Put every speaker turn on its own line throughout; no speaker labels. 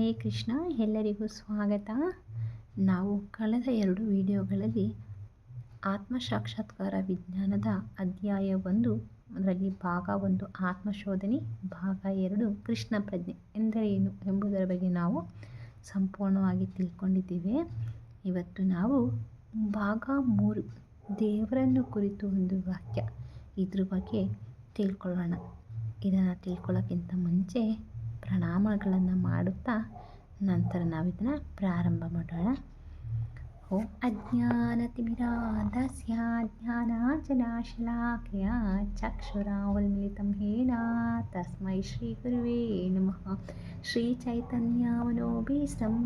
ಹರೇ ಕೃಷ್ಣ. ಎಲ್ಲರಿಗೂ ಸ್ವಾಗತ. ನಾವು ಕಳೆದ 2 ವಿಡಿಯೋಗಳಲ್ಲಿ ಆತ್ಮ ಸಾಕ್ಷಾತ್ಕಾರ ವಿಜ್ಞಾನದ ಅಧ್ಯಾಯ 1 ಅದರಲ್ಲಿ ಭಾಗ 1 ಆತ್ಮಶೋಧನೆ, ಭಾಗ 2 ಕೃಷ್ಣ ಪ್ರಜ್ಞೆ ಎಂದರೇನು ಎಂಬುದರ ಬಗ್ಗೆ ನಾವು ಸಂಪೂರ್ಣವಾಗಿ ತಿಳ್ಕೊಂಡಿದ್ದೇವೆ. ಇವತ್ತು ನಾವು ಭಾಗ 3 ದೇವರನ್ನು ಕುರಿತು ಒಂದು ವಾಕ್ಯ ಇದ್ರ ಬಗ್ಗೆ ತಿಳ್ಕೊಳ್ಳೋಣ. ಇದನ್ನು ತಿಳ್ಕೊಳ್ಳೋಕ್ಕಿಂತ ಮುಂಚೆ ಪ್ರಣಾಮಗಳನ್ನು ಮಾಡುತ್ತಾ ನಂತರ ನಾವು ಇದನ್ನು ಪ್ರಾರಂಭ ಮಾಡೋಣ. ಓಂ ಅಜ್ಞಾನತಿಮಿರಾಂಧಸ್ಯ ಜ್ಞಾನಾಂಜನಶಲಾಕಯ ಚಕ್ಷುರುನ್ಮಿಲಿತಂ ಯೇನ ತಸ್ಮೈ ಶ್ರೀ ಗುರುವೇ ನಮಃ. ಶ್ರೀ ಚೈತನ್ಯಮನೋಭೀಷ್ಟಂ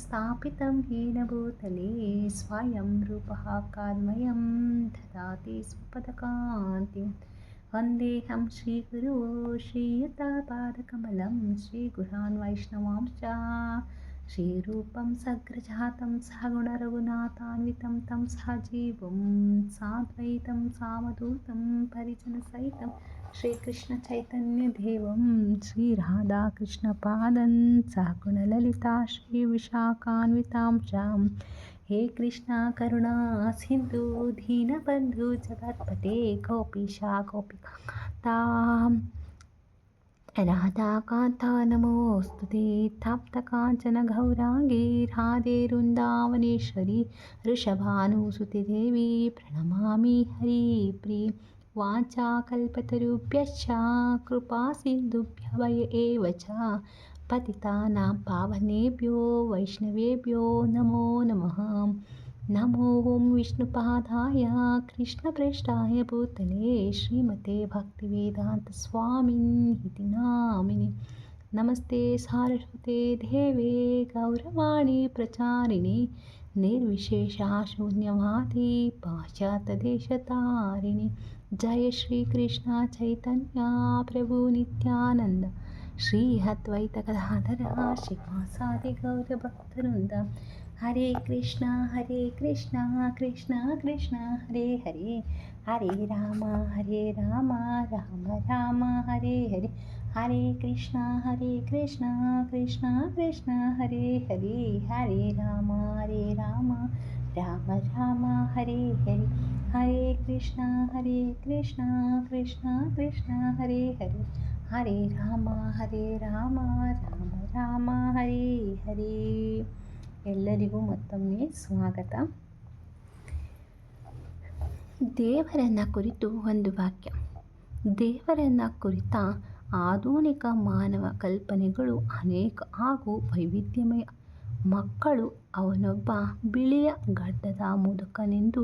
ಸ್ಥಾಪಿತಂ ಯೇನ ಭೂತಲೇ ಸ್ವಯಂ ರೂಪಃ ಕಾಲ್ಮಯಂ ದದಾತಿ ಸ್ವಪದಕಾಂತಿಂ. ವಂದೇಹಂ ಶ್ರೀಗುರು ಶ್ರೀಯುತಪಾದಕಮಲಂ ಶ್ರೀಗುರಾನ್ ವೈಷ್ಣವಾಂಶ್ಚ ಶ್ರೀರೂಪಂ ಸಗ್ರಜಾತಂ ಸಗುಣರಘುನಾಥಾನ್ವಿತಂ तं ಸಜೀವಂ ಸಾದ್ವೈತಂ ಸಾವಧೂತಂ ಪರಿಜನಸಹಿತಂ ಶ್ರೀಕೃಷ್ಣ ಚೈತನ್ಯದೇವಂ ಶ್ರೀರಾಧಾಕೃಷ್ಣಪಾದಂ ಸಗುಣಲಲಿತಾ ಶ್ರೀವಿಶಾಖಾನ್ವಿತಾಂಶ್ಚ. ಹೇ ಕೃಷ್ಣ ಕರುಣಾ ಸಿಂಧು ದೀನಬಂಧು ಜಗತ್ಪತೆ ಗೋಪೀಶ ಗೋಪಿಕಾಂತ ರಾಧಾಕಾಂತ ನಮೋಸ್ತುತೆ. ತಪ್ತಕಾಂಚನ ಗೌರಾಂಗಿ ರಾಧೆ ವೃಂದಾವನೇಶ್ವರಿ ವೃಷಭಾನುಸುತೆ ದೇವಿ ಪ್ರಣಮಾಮಿ ಹರಿಪ್ರಿಯೆ. ವಾಂಛಾಕಲ್ಪತರುಭ್ಯಶ್ಚ ಕೃಪಾ ಸಿಂಧುಭ್ಯಃ ಏವ ಚ ಪತಿತಾನಾಂ ಪಾವನೇಭ್ಯೋ ವೈಷ್ಣವೇಭ್ಯೋ ನಮೋ ನಮಃ. ನಮೋ ಓಂ ವಿಷ್ಣುಪಾದಾಯ ಕೃಷ್ಣಪ್ರೇಷ್ಠಾಯ ಭೂತಲೇ ಶ್ರೀಮತೆ ಭಕ್ತಿವೇದಾಂತ ಸ್ವಾಮಿನಿತಿ ನಾಮಿನಿ. ನಮಸ್ತೆ ಸಾರಸ್ವತೆ ದೇವೇ ಗೌರವಾಣಿ ಪ್ರಚಾರಿಣಿ ನಿರ್ವಿಶೇಷ ಶೂನ್ಯವಾದಿ ಪಾಶ್ಚಾತ್ಯದೇಶತಾರಿಣಿ. ಜಯ ಶ್ರೀ ಕೃಷ್ಣ ಚೈತನ್ಯ ಪ್ರಭು ನಿತ್ಯಾನಂದ ಶ್ರೀ ಅದ್ವೈತ ಗದಾಧರ ಶ್ರೀವಾಸಾದಿ ಗೌರ ಭಕ್ತವೃಂದ. ಹರೇ ಕೃಷ್ಣ ಕೃಷ್ಣ ಕೃಷ್ಣ ಹರೇ ಹರೇ, ಹರೇ ರಾಮ ರಾಮ ರಾಮ ಹರೇ ಹರೇ. ಹರೇ ಕೃಷ್ಣ ಕೃಷ್ಣ ಕೃಷ್ಣ ಹರೇ ಹರೇ, ಹರೇ ರಾಮ ರಾಮ ರಾಮ ಹರೇ ಹರೇ. ಹರೇ ಕೃಷ್ಣ ಕೃಷ್ಣ ಕೃಷ್ಣ ಹರೇ ಹರೇ, ಹರೇ ರಾಮ ರಾಮ ರಾಮ ಹರೇ ಹರೇ. ಎಲ್ಲರಿಗೂ ಮತ್ತೊಮ್ಮೆ ಸ್ವಾಗತ. ದೇವರನ್ನ ಕುರಿತು ಒಂದು ವಾಕ್ಯ. ದೇವರನ್ನ ಕುರಿತ ಆಧುನಿಕ ಮಾನವ ಕಲ್ಪನೆಗಳು ಅನೇಕ ಹಾಗೂ ವೈವಿಧ್ಯಮಯ. ಮಕ್ಕಳು ಅವನೊಬ್ಬ ಬಿಳಿಯ ಗಡ್ಡದ ಮುದುಕನೆಂದು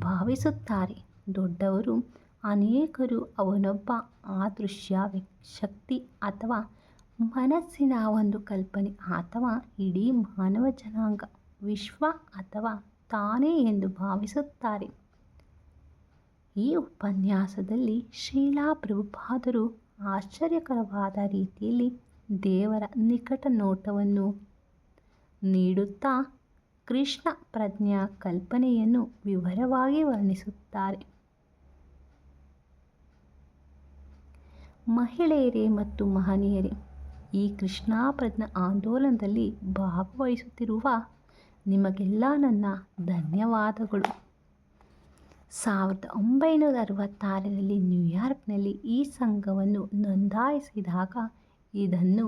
ಭಾವಿಸುತ್ತಾರೆ. ದೊಡ್ಡವರು ಅನೇಕರು ಅವನೊಬ್ಬ ಅದೃಶ್ಯ ಶಕ್ತಿ ಅಥವಾ ಮನಸ್ಸಿನ ಒಂದು ಕಲ್ಪನೆ ಅಥವಾ ಇಡೀ ಮಾನವ ಜನಾಂಗ, ವಿಶ್ವ ಅಥವಾ ತಾನೇ ಎಂದು ಭಾವಿಸುತ್ತಾರೆ. ಈ ಉಪನ್ಯಾಸದಲ್ಲಿ ಶ್ರೀಲಾ ಪ್ರಭುಪಾದರು ಆಶ್ಚರ್ಯಕರವಾದ ರೀತಿಯಲ್ಲಿ ದೇವರ ನಿಕಟ ನೋಟವನ್ನು ನೀಡುತ್ತಾ ಕೃಷ್ಣ ಪ್ರಜ್ಞಾ ಕಲ್ಪನೆಯನ್ನು ವಿವರವಾಗಿ ವರ್ಣಿಸುತ್ತಾರೆ. ಮಹಿಳೆಯರೇ ಮತ್ತು ಮಹನೀಯರೇ, ಈ ಕೃಷ್ಣ ಪ್ರಜ್ಞಾ ಆಂದೋಲನದಲ್ಲಿ ಭಾಗವಹಿಸುತ್ತಿರುವ ನಿಮಗೆಲ್ಲ ನನ್ನ ಧನ್ಯವಾದಗಳು. 1966ರಲ್ಲಿ ನ್ಯೂಯಾರ್ಕ್ನಲ್ಲಿ ಈ ಸಂಘವನ್ನು ನೋಂದಾಯಿಸಿದಾಗ ಇದನ್ನು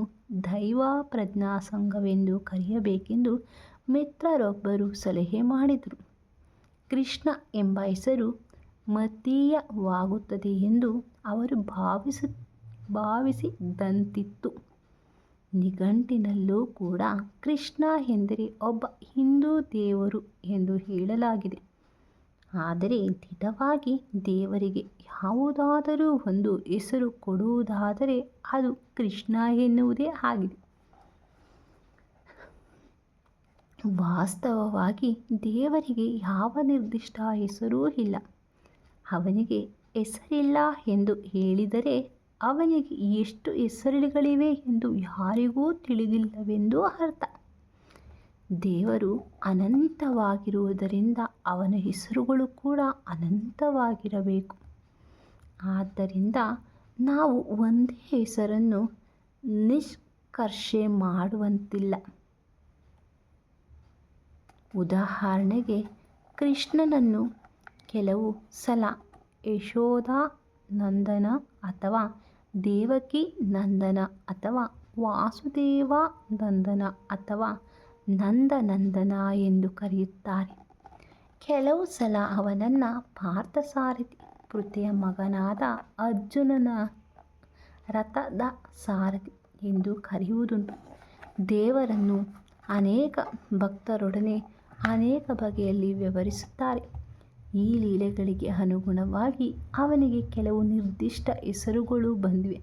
ದೈವ ಪ್ರಜ್ಞಾ ಸಂಘವೆಂದು ಕರೆಯಬೇಕೆಂದು ಮಿತ್ರರೊಬ್ಬರು ಸಲಹೆ ಮಾಡಿದರು. ಕೃಷ್ಣ ಎಂಬ ಹೆಸರು ಮತೀಯವಾಗುತ್ತದೆ ಎಂದು ಅವರು ಭಾವಿಸಿದಂತಿತ್ತು. ನಿಘಂಟಿನಲ್ಲೂ ಕೂಡ ಕೃಷ್ಣ ಎಂದರೆ ಒಬ್ಬ ಹಿಂದೂ ದೇವರು ಎಂದು ಹೇಳಲಾಗಿದೆ. ಆದರೆ ದಿಟವಾಗಿ ದೇವರಿಗೆ ಯಾವುದಾದರೂ ಒಂದು ಹೆಸರು ಕೊಡುವುದಾದರೆ ಅದು ಕೃಷ್ಣ ಎನ್ನುವುದೇ ಆಗಿದೆ. ವಾಸ್ತವವಾಗಿ ದೇವರಿಗೆ ಯಾವ ನಿರ್ದಿಷ್ಟ ಹೆಸರೂ ಇಲ್ಲ. ಅವನಿಗೆ ಹೆಸರಿಲ್ಲ ಎಂದು ಹೇಳಿದರೆ ಅವನಿಗೆ ಎಷ್ಟು ಹೆಸರುಗಳಿವೆ ಎಂದು ಯಾರಿಗೂ ತಿಳಿದಿಲ್ಲವೆಂದು ಅರ್ಥ. ದೇವರು ಅನಂತವಾಗಿರುವುದರಿಂದ ಅವನ ಹೆಸರುಗಳು ಕೂಡ ಅನಂತವಾಗಿರಬೇಕು. ಆದ್ದರಿಂದ ನಾವು ಒಂದೇ ಹೆಸರನ್ನು ಕರ್ಷೆ ಮಾಡುವಂತಿಲ್ಲ. ಉದಾಹರಣೆಗೆ, ಕೃಷ್ಣನನ್ನು ಕೆಲವು ಸಲ ಯಶೋಧಾ ನಂದನ ಅಥವಾ ದೇವಕಿ ನಂದನ ಅಥವಾ ವಾಸುದೇವ ನಂದನ ಅಥವಾ ನಂದನಂದನ ಎಂದು ಕರೆಯುತ್ತಾರೆ. ಕೆಲವು ಸಲ ಅವನನ್ನು ಪಾರ್ಥಸಾರಥಿ, ಪೃಥೆಯ ಮಗನಾದ ಅರ್ಜುನನ ರಥದ ಸಾರಥಿ ಎಂದು ಕರೆಯುವುದುಂಟು. ದೇವರನ್ನು ಅನೇಕ ಭಕ್ತರೊಡನೆ ಅನೇಕ ಬಗೆಯಲ್ಲಿ ವ್ಯವಹರಿಸುತ್ತಾರೆ. ಈ ಲೀಲೆಗಳಿಗೆ ಅನುಗುಣವಾಗಿ ಅವನಿಗೆ ಕೆಲವು ನಿರ್ದಿಷ್ಟ ಹೆಸರುಗಳು ಬಂದಿವೆ.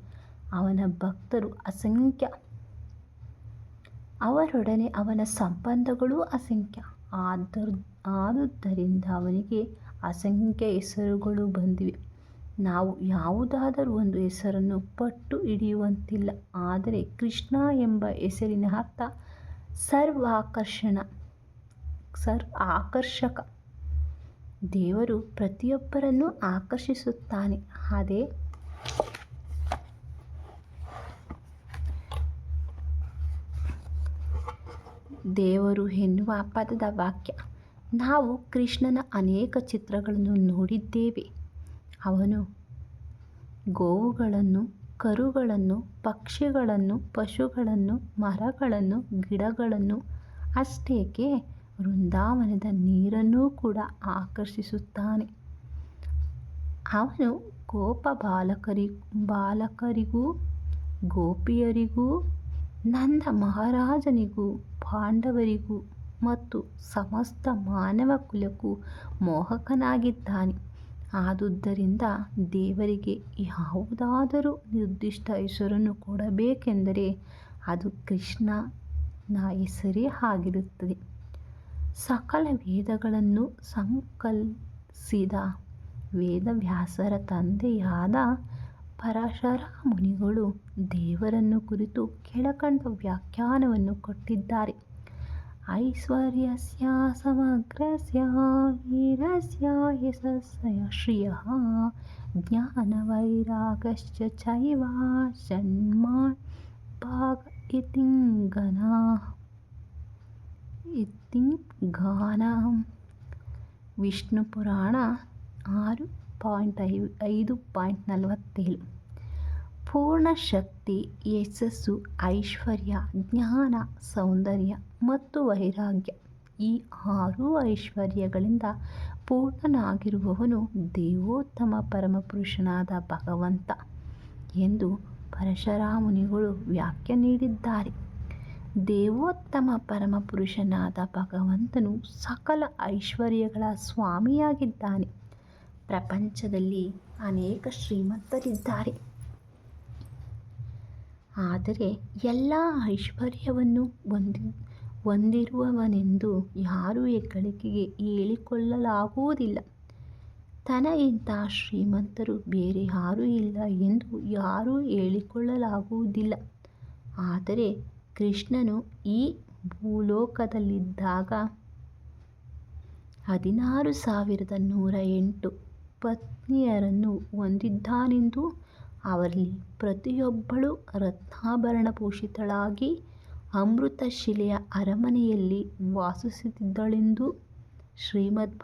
ಅವನ ಭಕ್ತರು ಅಸಂಖ್ಯ, ಅವರೊಡನೆ ಅವನ ಸಂಬಂಧಗಳು ಅಸಂಖ್ಯ. ಆದುದರಿಂದ ಅವನಿಗೆ ಅಸಂಖ್ಯ ಹೆಸರುಗಳು ಬಂದಿವೆ. ನಾವು ಯಾವುದಾದರೂ ಒಂದು ಹೆಸರನ್ನು ಪಟ್ಟು ಹಿಡಿಯುವಂತಿಲ್ಲ. ಆದರೆ ಕೃಷ್ಣ ಎಂಬ ಹೆಸರಿನ ಅರ್ಥ ಆಕರ್ಷಕ. ದೇವರು ಪ್ರತಿಯೊಬ್ಬರನ್ನು ಆಕರ್ಷಿಸುತ್ತಾನೆ. ಅದೇ ದೇವರು ಎನ್ನುವ ಪದದ ವಾಕ್ಯ. ನಾವು ಕೃಷ್ಣನ ಅನೇಕ ಚಿತ್ರಗಳನ್ನು ನೋಡಿದ್ದೇವೆ. ಅವನು ಗೋವುಗಳನ್ನು, ಕರುಗಳನ್ನು, ಪಕ್ಷಿಗಳನ್ನು, ಪಶುಗಳನ್ನು, ಮರಗಳನ್ನು, ಗಿಡಗಳನ್ನು, ಅಷ್ಟೇಕೆ ವೃಂದಾವನದ ನೀರನ್ನೂ ಕೂಡ ಆಕರ್ಷಿಸುತ್ತಾನೆ. ಅವನು ಗೋಪ ಬಾಲಕರಿಗೂ ಗೋಪಿಯರಿಗೂ, ನಂದ ಮಹಾರಾಜನಿಗೂ, ಪಾಂಡವರಿಗೂ ಮತ್ತು ಸಮಸ್ತ ಮಾನವ ಕುಲಕ್ಕೂ ಮೋಹಕನಾಗಿದ್ದಾನೆ. ಆದುದರಿಂದ ದೇವರಿಗೆ ಯಾವುದಾದರೂ ನಿರ್ದಿಷ್ಟ ಹೆಸರನ್ನು ಕೊಡಬೇಕೆಂದರೆ ಅದು ಕೃಷ್ಣನ ಹೆಸರೇ ಆಗಿರುತ್ತದೆ. ಸಕಲ ವೇದಗಳನ್ನು ಸಂಕಲಿಸಿದ ವೇದವ್ಯಾಸರ ತಂದೆಯಾದ ಪರಾಶರ ಮುನಿಗಳು ದೇವರನ್ನು ಕುರಿತು ಕೆಳಕಂಡ ವ್ಯಾಖ್ಯಾನವನ್ನು ಕೊಟ್ಟಿದ್ದಾರೆ. ಐಶ್ವರ್ಯಸ್ಯ ಸಮಗ್ರಸ್ಯ ವೀರಸ್ಯ ಯಶಸ್ಸಯ ಶ್ರಿಯಃ ಜ್ಞಾನವೈರಾಗ್ಯಶ್ಚ ಚೈವ ಷಣ್ಮಾನ್ ಭಾಗ ಇತಿ ಗಾನ. ವಿಷ್ಣು ಪುರಾಣ 6.5.47. ಪೂರ್ಣ ಶಕ್ತಿ, ಯಶಸ್ಸು, ಐಶ್ವರ್ಯ, ಜ್ಞಾನ, ಸೌಂದರ್ಯ ಮತ್ತು ವೈರಾಗ್ಯ, ಈ 6 ಐಶ್ವರ್ಯಗಳಿಂದ ಪೂರ್ಣನಾಗಿರುವವನು ದೇವೋತ್ತಮ ಪರಮಪುರುಷನಾದ ಭಗವಂತ ಎಂದು ಪರಶುರಾಮುನಿಗಳು ವ್ಯಾಖ್ಯೆ ನೀಡಿದ್ದಾರೆ. ದೇವೋತ್ತಮ ಪರಮಪುರುಷನಾದ ಭಗವಂತನು ಸಕಲ ಐಶ್ವರ್ಯಗಳ ಸ್ವಾಮಿಯಾಗಿದ್ದಾನೆ. ಪ್ರಪಂಚದಲ್ಲಿ ಅನೇಕ ಶ್ರೀಮಂತರಿದ್ದಾರೆ. ಆದರೆ ಎಲ್ಲ ಐಶ್ವರ್ಯವನ್ನು ಹೊಂದಿರುವವನೆಂದು ಯಾರೂ ಹೆಗ್ಗಳಿಕೆಗೆ ಹೇಳಿಕೊಳ್ಳಲಾಗುವುದಿಲ್ಲ. ತನಗಿಂತ ಶ್ರೀಮಂತರು ಬೇರೆ ಯಾರೂ ಇಲ್ಲ ಎಂದು ಯಾರೂ ಹೇಳಿಕೊಳ್ಳಲಾಗುವುದಿಲ್ಲ. ಆದರೆ ಕೃಷ್ಣನು ಈ ಭೂಲೋಕದಲ್ಲಿದ್ದಾಗ 16,108 ಪತ್ನಿಯರನ್ನು ಹೊಂದಿದ್ದಾನೆಂದೂ ಅವರಲ್ಲಿ ಪ್ರತಿಯೊಬ್ಬಳು ರತ್ನಾಭರಣಭೂಷಿತಳಾಗಿ ಅಮೃತಶಿಲೆಯ ಅರಮನೆಯಲ್ಲಿ ವಾಸಿಸುತ್ತಿದ್ದಳೆಂದೂ ಶ್ರೀಮದ್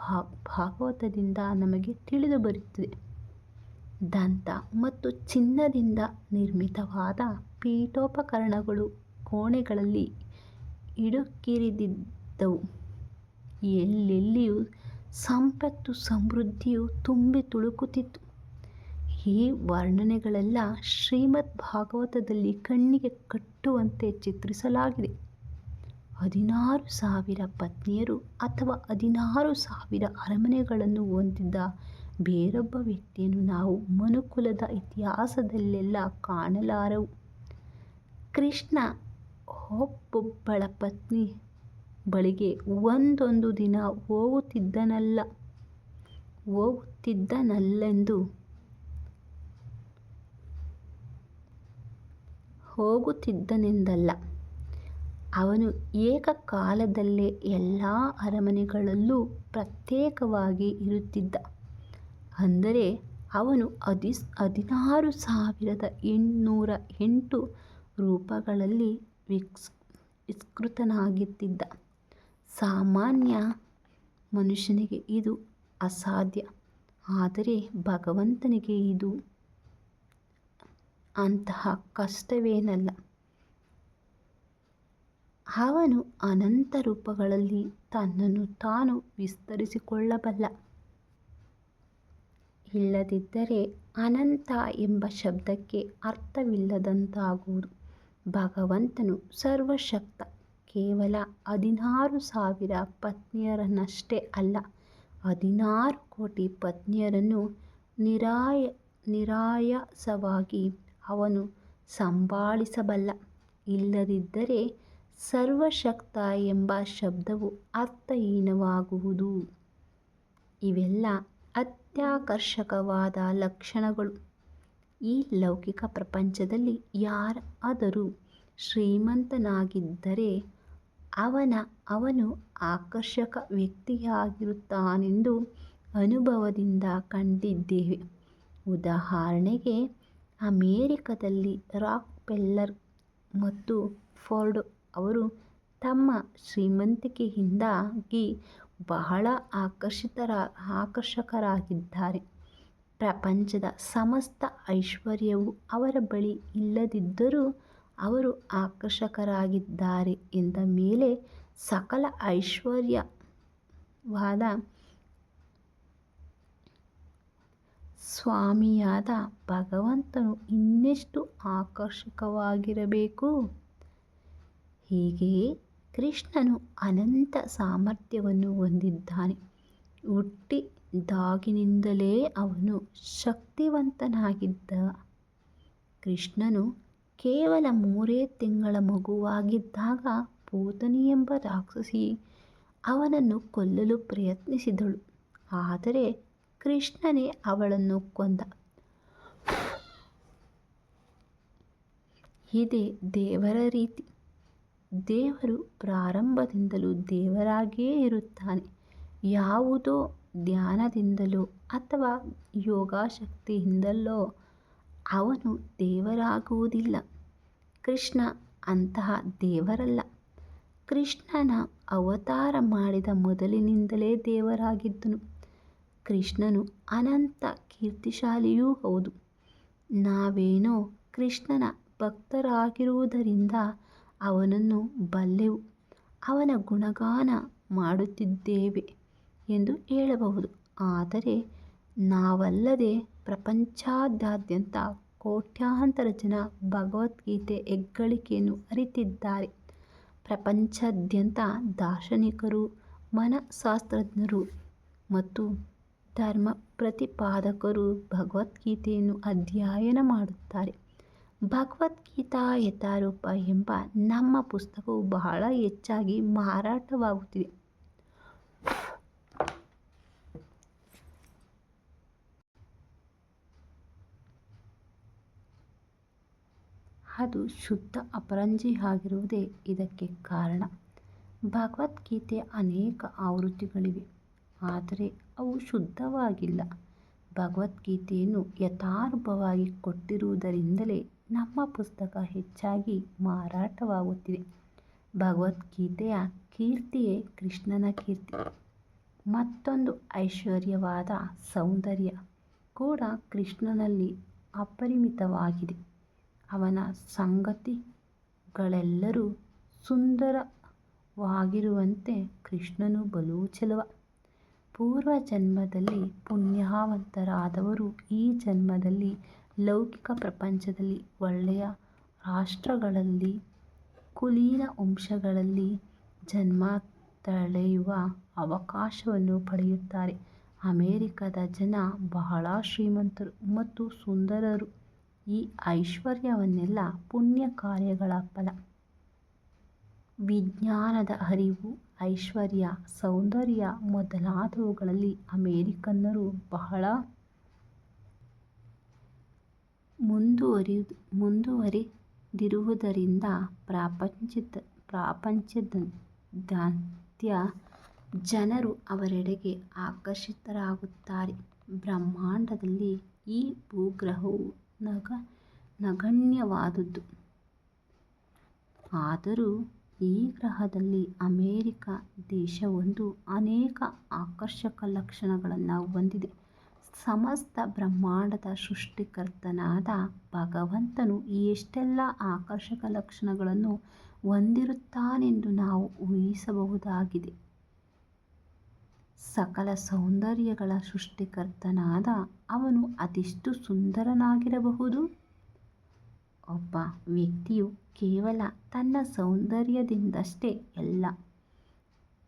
ಭಾಗವತದಿಂದ ನಮಗೆ ತಿಳಿದುಬರುತ್ತದೆ. ದಂತ ಮತ್ತು ಚಿನ್ನದಿಂದ ನಿರ್ಮಿತವಾದ ಪೀಠೋಪಕರಣಗಳು ಕೋಣೆಗಳಲ್ಲಿ ಇಡುಕಿರಿದಿದ್ದವು. ಎಲ್ಲೆಲ್ಲಿಯೂ ಸಂಪತ್ತು ಸಮೃದ್ಧಿಯು ತುಂಬಿ ತುಳುಕುತ್ತಿತ್ತು. ಈ ವರ್ಣನೆಗಳೆಲ್ಲ ಶ್ರೀಮದ್ ಭಾಗವತದಲ್ಲಿ ಕಣ್ಣಿಗೆ ಕಟ್ಟುವಂತೆ ಚಿತ್ರಿಸಲಾಗಿದೆ. 16,000 ಪತ್ನಿಯರು ಅಥವಾ 16,000 ಅರಮನೆಗಳನ್ನು ಹೊಂದಿದ್ದ ಬೇರೊಬ್ಬ ವ್ಯಕ್ತಿಯನ್ನು ನಾವು ಮನುಕುಲದ ಇತಿಹಾಸದಲ್ಲೆಲ್ಲ ಕಾಣಲಾರೆವು. ಕೃಷ್ಣ ಒಬ್ಬೊಬ್ಬಳ ಪತ್ನಿ ಬಳಿಗೆ ಒಂದೊಂದು ದಿನ ಹೋಗುತ್ತಿದ್ದನೆಂದಲ್ಲ, ಅವನು ಏಕಕಾಲದಲ್ಲೇ ಎಲ್ಲ ಅರಮನೆಗಳಲ್ಲೂ ಪ್ರತ್ಯೇಕವಾಗಿ ಇರುತ್ತಿದ್ದ. ಅಂದರೆ ಅವನು 16,808 ರೂಪಗಳಲ್ಲಿ ವಿಸ್ತೃತನಾಗುತ್ತಿದ್ದ. ಸಾಮಾನ್ಯ ಮನುಷ್ಯನಿಗೆ ಇದು ಅಸಾಧ್ಯ. ಆದರೆ ಭಗವಂತನಿಗೆ ಇದು ಅಂತಹ ಕಷ್ಟವೇನಲ್ಲ. ಅವನು ಅನಂತ ರೂಪಗಳಲ್ಲಿ ತನ್ನನ್ನು ತಾನು ವಿಸ್ತರಿಸಿಕೊಳ್ಳಬಲ್ಲ. ಇಲ್ಲದಿದ್ದರೆ ಅನಂತ ಎಂಬ ಶಬ್ದಕ್ಕೆ ಅರ್ಥವಿಲ್ಲದಂತಾಗುವುದು. ಭಗವಂತನು ಸರ್ವಶಕ್ತ. ಕೇವಲ 16,000 ಪತ್ನಿಯರನ್ನಷ್ಟೇ ಅಲ್ಲ, 16 ಕೋಟಿ ಪತ್ನಿಯರನ್ನು ನಿರಾಯಾಸವಾಗಿ ಅವನು ಸಂಭಾಳಿಸಬಲ್ಲ. ಇಲ್ಲದಿದ್ದರೆ ಸರ್ವಶಕ್ತ ಎಂಬ ಶಬ್ದವು ಅರ್ಥಹೀನವಾಗುವುದು. ಇವೆಲ್ಲ ಅತ್ಯಾಕರ್ಷಕವಾದ ಲಕ್ಷಣಗಳು. ಈ ಲೌಕಿಕ ಪ್ರಪಂಚದಲ್ಲಿ ಯಾರಾದರೂ ಶ್ರೀಮಂತನಾಗಿದ್ದರೆ ಅವನು ಆಕರ್ಷಕ ವ್ಯಕ್ತಿಯಾಗಿರುತ್ತಾನೆಂದು ಅನುಭವದಿಂದ ಕಂಡಿದ್ದೇವೆ. ಉದಾಹರಣೆಗೆ, ಅಮೆರಿಕದಲ್ಲಿ ರಾಕ್ ಫೆಲ್ಲರ್ ಮತ್ತು ಫೋರ್ಡ್ ಅವರು ತಮ್ಮ ಶ್ರೀಮಂತಿಕೆಯಿಂದಾಗಿ ಬಹಳ ಆಕರ್ಷಕರಾಗಿದ್ದಾರೆ. ಪ್ರಪಂಚದ ಸಮಸ್ತ ಐಶ್ವರ್ಯವು ಅವರ ಬಳಿ ಇಲ್ಲದಿದ್ದರೂ ಅವರು ಆಕರ್ಷಕರಾಗಿದ್ದಾರೆ ಎಂದ ಮೇಲೆ ಸಕಲ ಐಶ್ವರ್ಯವಾದ ಸ್ವಾಮಿಯಾದ ಭಗವಂತನು ಇನ್ನೆಷ್ಟು ಆಕರ್ಷಕವಾಗಿರಬೇಕು. ಹೀಗೆಯೇ ಕೃಷ್ಣನು ಅನಂತ ಸಾಮರ್ಥ್ಯವನ್ನು ಹೊಂದಿದ್ದಾನೆ. ಹುಟ್ಟಿದಾಗಿನಿಂದಲೇ ಅವನು ಶಕ್ತಿವಂತನಾಗಿದ್ದ. ಕೃಷ್ಣನು ಕೇವಲ 3 ತಿಂಗಳ ಮಗುವಾಗಿದ್ದಾಗ ಪೂತನಿ ಎಂಬ ರಾಕ್ಷಸಿ ಅವನನ್ನು ಕೊಲ್ಲಲು ಪ್ರಯತ್ನಿಸಿದಳು. ಆದರೆ ಕೃಷ್ಣನೇ ಅವಳನ್ನು ಕೊಂದ. ಇದೇ ದೇವರ ರೀತಿ. ದೇವರು ಪ್ರಾರಂಭದಿಂದಲೂ ದೇವರಾಗಿಯೇ ಇರುತ್ತಾನೆ. ಯಾವುದೋ ಧ್ಯಾನದಿಂದಲೋ ಅಥವಾ ಯೋಗಶಕ್ತಿಯಿಂದಲೋ ಅವನು ದೇವರಾಗುವುದಿಲ್ಲ. ಕೃಷ್ಣ ಅಂತಹ ದೇವರಲ್ಲ. ಕೃಷ್ಣನ ಅವತಾರ ಮಾಡಿದ ಮೊದಲಿನಿಂದಲೇ ದೇವರಾಗಿದ್ದನು. ಕೃಷ್ಣನು ಅನಂತ ಕೀರ್ತಿಶಾಲಿಯೂ ಹೌದು. ನಾವೇನೋ ಕೃಷ್ಣನ ಭಕ್ತರಾಗಿರುವುದರಿಂದ ಅವನನ್ನು ಬಲ್ಲೆವು, ಅವನ ಗುಣಗಾನ ಮಾಡುತ್ತಿದ್ದೇವೆ ಎಂದು ಹೇಳಬಹುದು. ಆದರೆ ನಾವಲ್ಲದೆ ಪ್ರಪಂಚದಾದ್ಯಂತ ಕೋಟ್ಯಾಂತರ ಜನ ಭಗವದ್ಗೀತೆ ಹೆಗ್ಗಳಿಕೆಯನ್ನು ಅರಿತಿದ್ದಾರೆ. ಪ್ರಪಂಚದಾದ್ಯಂತ ದಾರ್ಶನಿಕರು, ಮನಃಶಾಸ್ತ್ರಜ್ಞರು ಮತ್ತು ಧರ್ಮ ಪ್ರತಿಪಾದಕರು ಭಗವದ್ಗೀತೆಯನ್ನು ಅಧ್ಯಯನ ಮಾಡುತ್ತಾರೆ. ಭಗವದ್ಗೀತಾ ಯಥಾರೂಪ ಎಂಬ ನಮ್ಮ ಪುಸ್ತಕವು ಬಹಳ ಹೆಚ್ಚಾಗಿ ಮಾರಾಟವಾಗುತ್ತಿದೆ. ಅದು ಶುದ್ಧ ಅಪರಂಜಿಯಾಗಿರುವುದೇ ಇದಕ್ಕೆ ಕಾರಣ. ಭಗವದ್ಗೀತೆಯ ಅನೇಕ ಆವೃತ್ತಿಗಳಿವೆ, ಆದರೆ ಅವು ಶುದ್ಧವಾಗಿಲ್ಲ. ಭಗವದ್ಗೀತೆಯನ್ನು ಯಥಾರೂಪವಾಗಿ ಕೊಟ್ಟಿರುವುದರಿಂದಲೇ ನಮ್ಮ ಪುಸ್ತಕ ಹೆಚ್ಚಾಗಿ ಮಾರಾಟವಾಗುತ್ತಿದೆ. ಭಗವದ್ಗೀತೆಯ ಕೀರ್ತಿಯೇ ಕೃಷ್ಣನ ಕೀರ್ತಿ. ಮತ್ತೊಂದು ಐಶ್ವರ್ಯವಾದ ಸೌಂದರ್ಯ ಕೂಡ ಕೃಷ್ಣನಲ್ಲಿ ಅಪರಿಮಿತವಾಗಿದೆ. ಅವನ ಸಂಗಾತಿಗಳೆಲ್ಲರೂ ಸುಂದರವಾಗಿರುವಂತೆ ಕೃಷ್ಣನು ಬಲು ಚೆಲುವ. ಪೂರ್ವಜನ್ಮದಲ್ಲಿ ಪುಣ್ಯವಂತರಾದವರು ಈ ಜನ್ಮದಲ್ಲಿ ಲೌಕಿಕ ಪ್ರಪಂಚದಲ್ಲಿ ಒಳ್ಳೆಯ ರಾಷ್ಟ್ರಗಳಲ್ಲಿ ಕುಲೀನ ವಂಶಗಳಲ್ಲಿ ಜನ್ಮ ತಳೆಯುವ ಅವಕಾಶವನ್ನು ಪಡೆಯುತ್ತಾರೆ. ಅಮೆರಿಕದ ಜನ ಬಹಳ ಶ್ರೀಮಂತರು ಮತ್ತು ಸುಂದರರು. ಈ ಐಶ್ವರ್ಯವನ್ನೆಲ್ಲ ಪುಣ್ಯ ಕಾರ್ಯಗಳ ಫಲ. ವಿಜ್ಞಾನದ ಅರಿವು, ಐಶ್ವರ್ಯ, ಸೌಂದರ್ಯ ಮೊದಲಾದವುಗಳಲ್ಲಿ ಅಮೆರಿಕನ್ನರು ಬಹಳ ಮುಂದುವರಿದಿರುವುದರಿಂದ ಪ್ರಪಂಚದಾದ್ಯಂತ ಜನರು ಅವರೆಡೆಗೆ ಆಕರ್ಷಿತರಾಗುತ್ತಾರೆ. ಬ್ರಹ್ಮಾಂಡದಲ್ಲಿ ಈ ಭೂಗ್ರಹವು ನಗಣ್ಯವಾದುದು. ಆದರೂ ಈ ಗ್ರಹದಲ್ಲಿ ಅಮೇರಿಕ ದೇಶವೊಂದು ಅನೇಕ ಆಕರ್ಷಕ ಲಕ್ಷಣಗಳನ್ನು ಹೊಂದಿದೆ. ಸಮಸ್ತ ಬ್ರಹ್ಮಾಂಡದ ಸೃಷ್ಟಿಕರ್ತನಾದ ಭಗವಂತನು ಎಷ್ಟೆಲ್ಲ ಆಕರ್ಷಕ ಲಕ್ಷಣಗಳನ್ನು ಹೊಂದಿರುತ್ತಾನೆಂದು ನಾವು ಊಹಿಸಬಹುದಾಗಿದೆ. ಸಕಲ ಸೌಂದರ್ಯಗಳ ಸೃಷ್ಟಿಕರ್ತನಾದ ಅವನು ಅದೆಷ್ಟು ಸುಂದರನಾಗಿರಬಹುದು. ಒಬ್ಬ ವ್ಯಕ್ತಿಯು ಕೇವಲ ತನ್ನ ಸೌಂದರ್ಯದಿಂದಷ್ಟೇ ಅಲ್ಲ,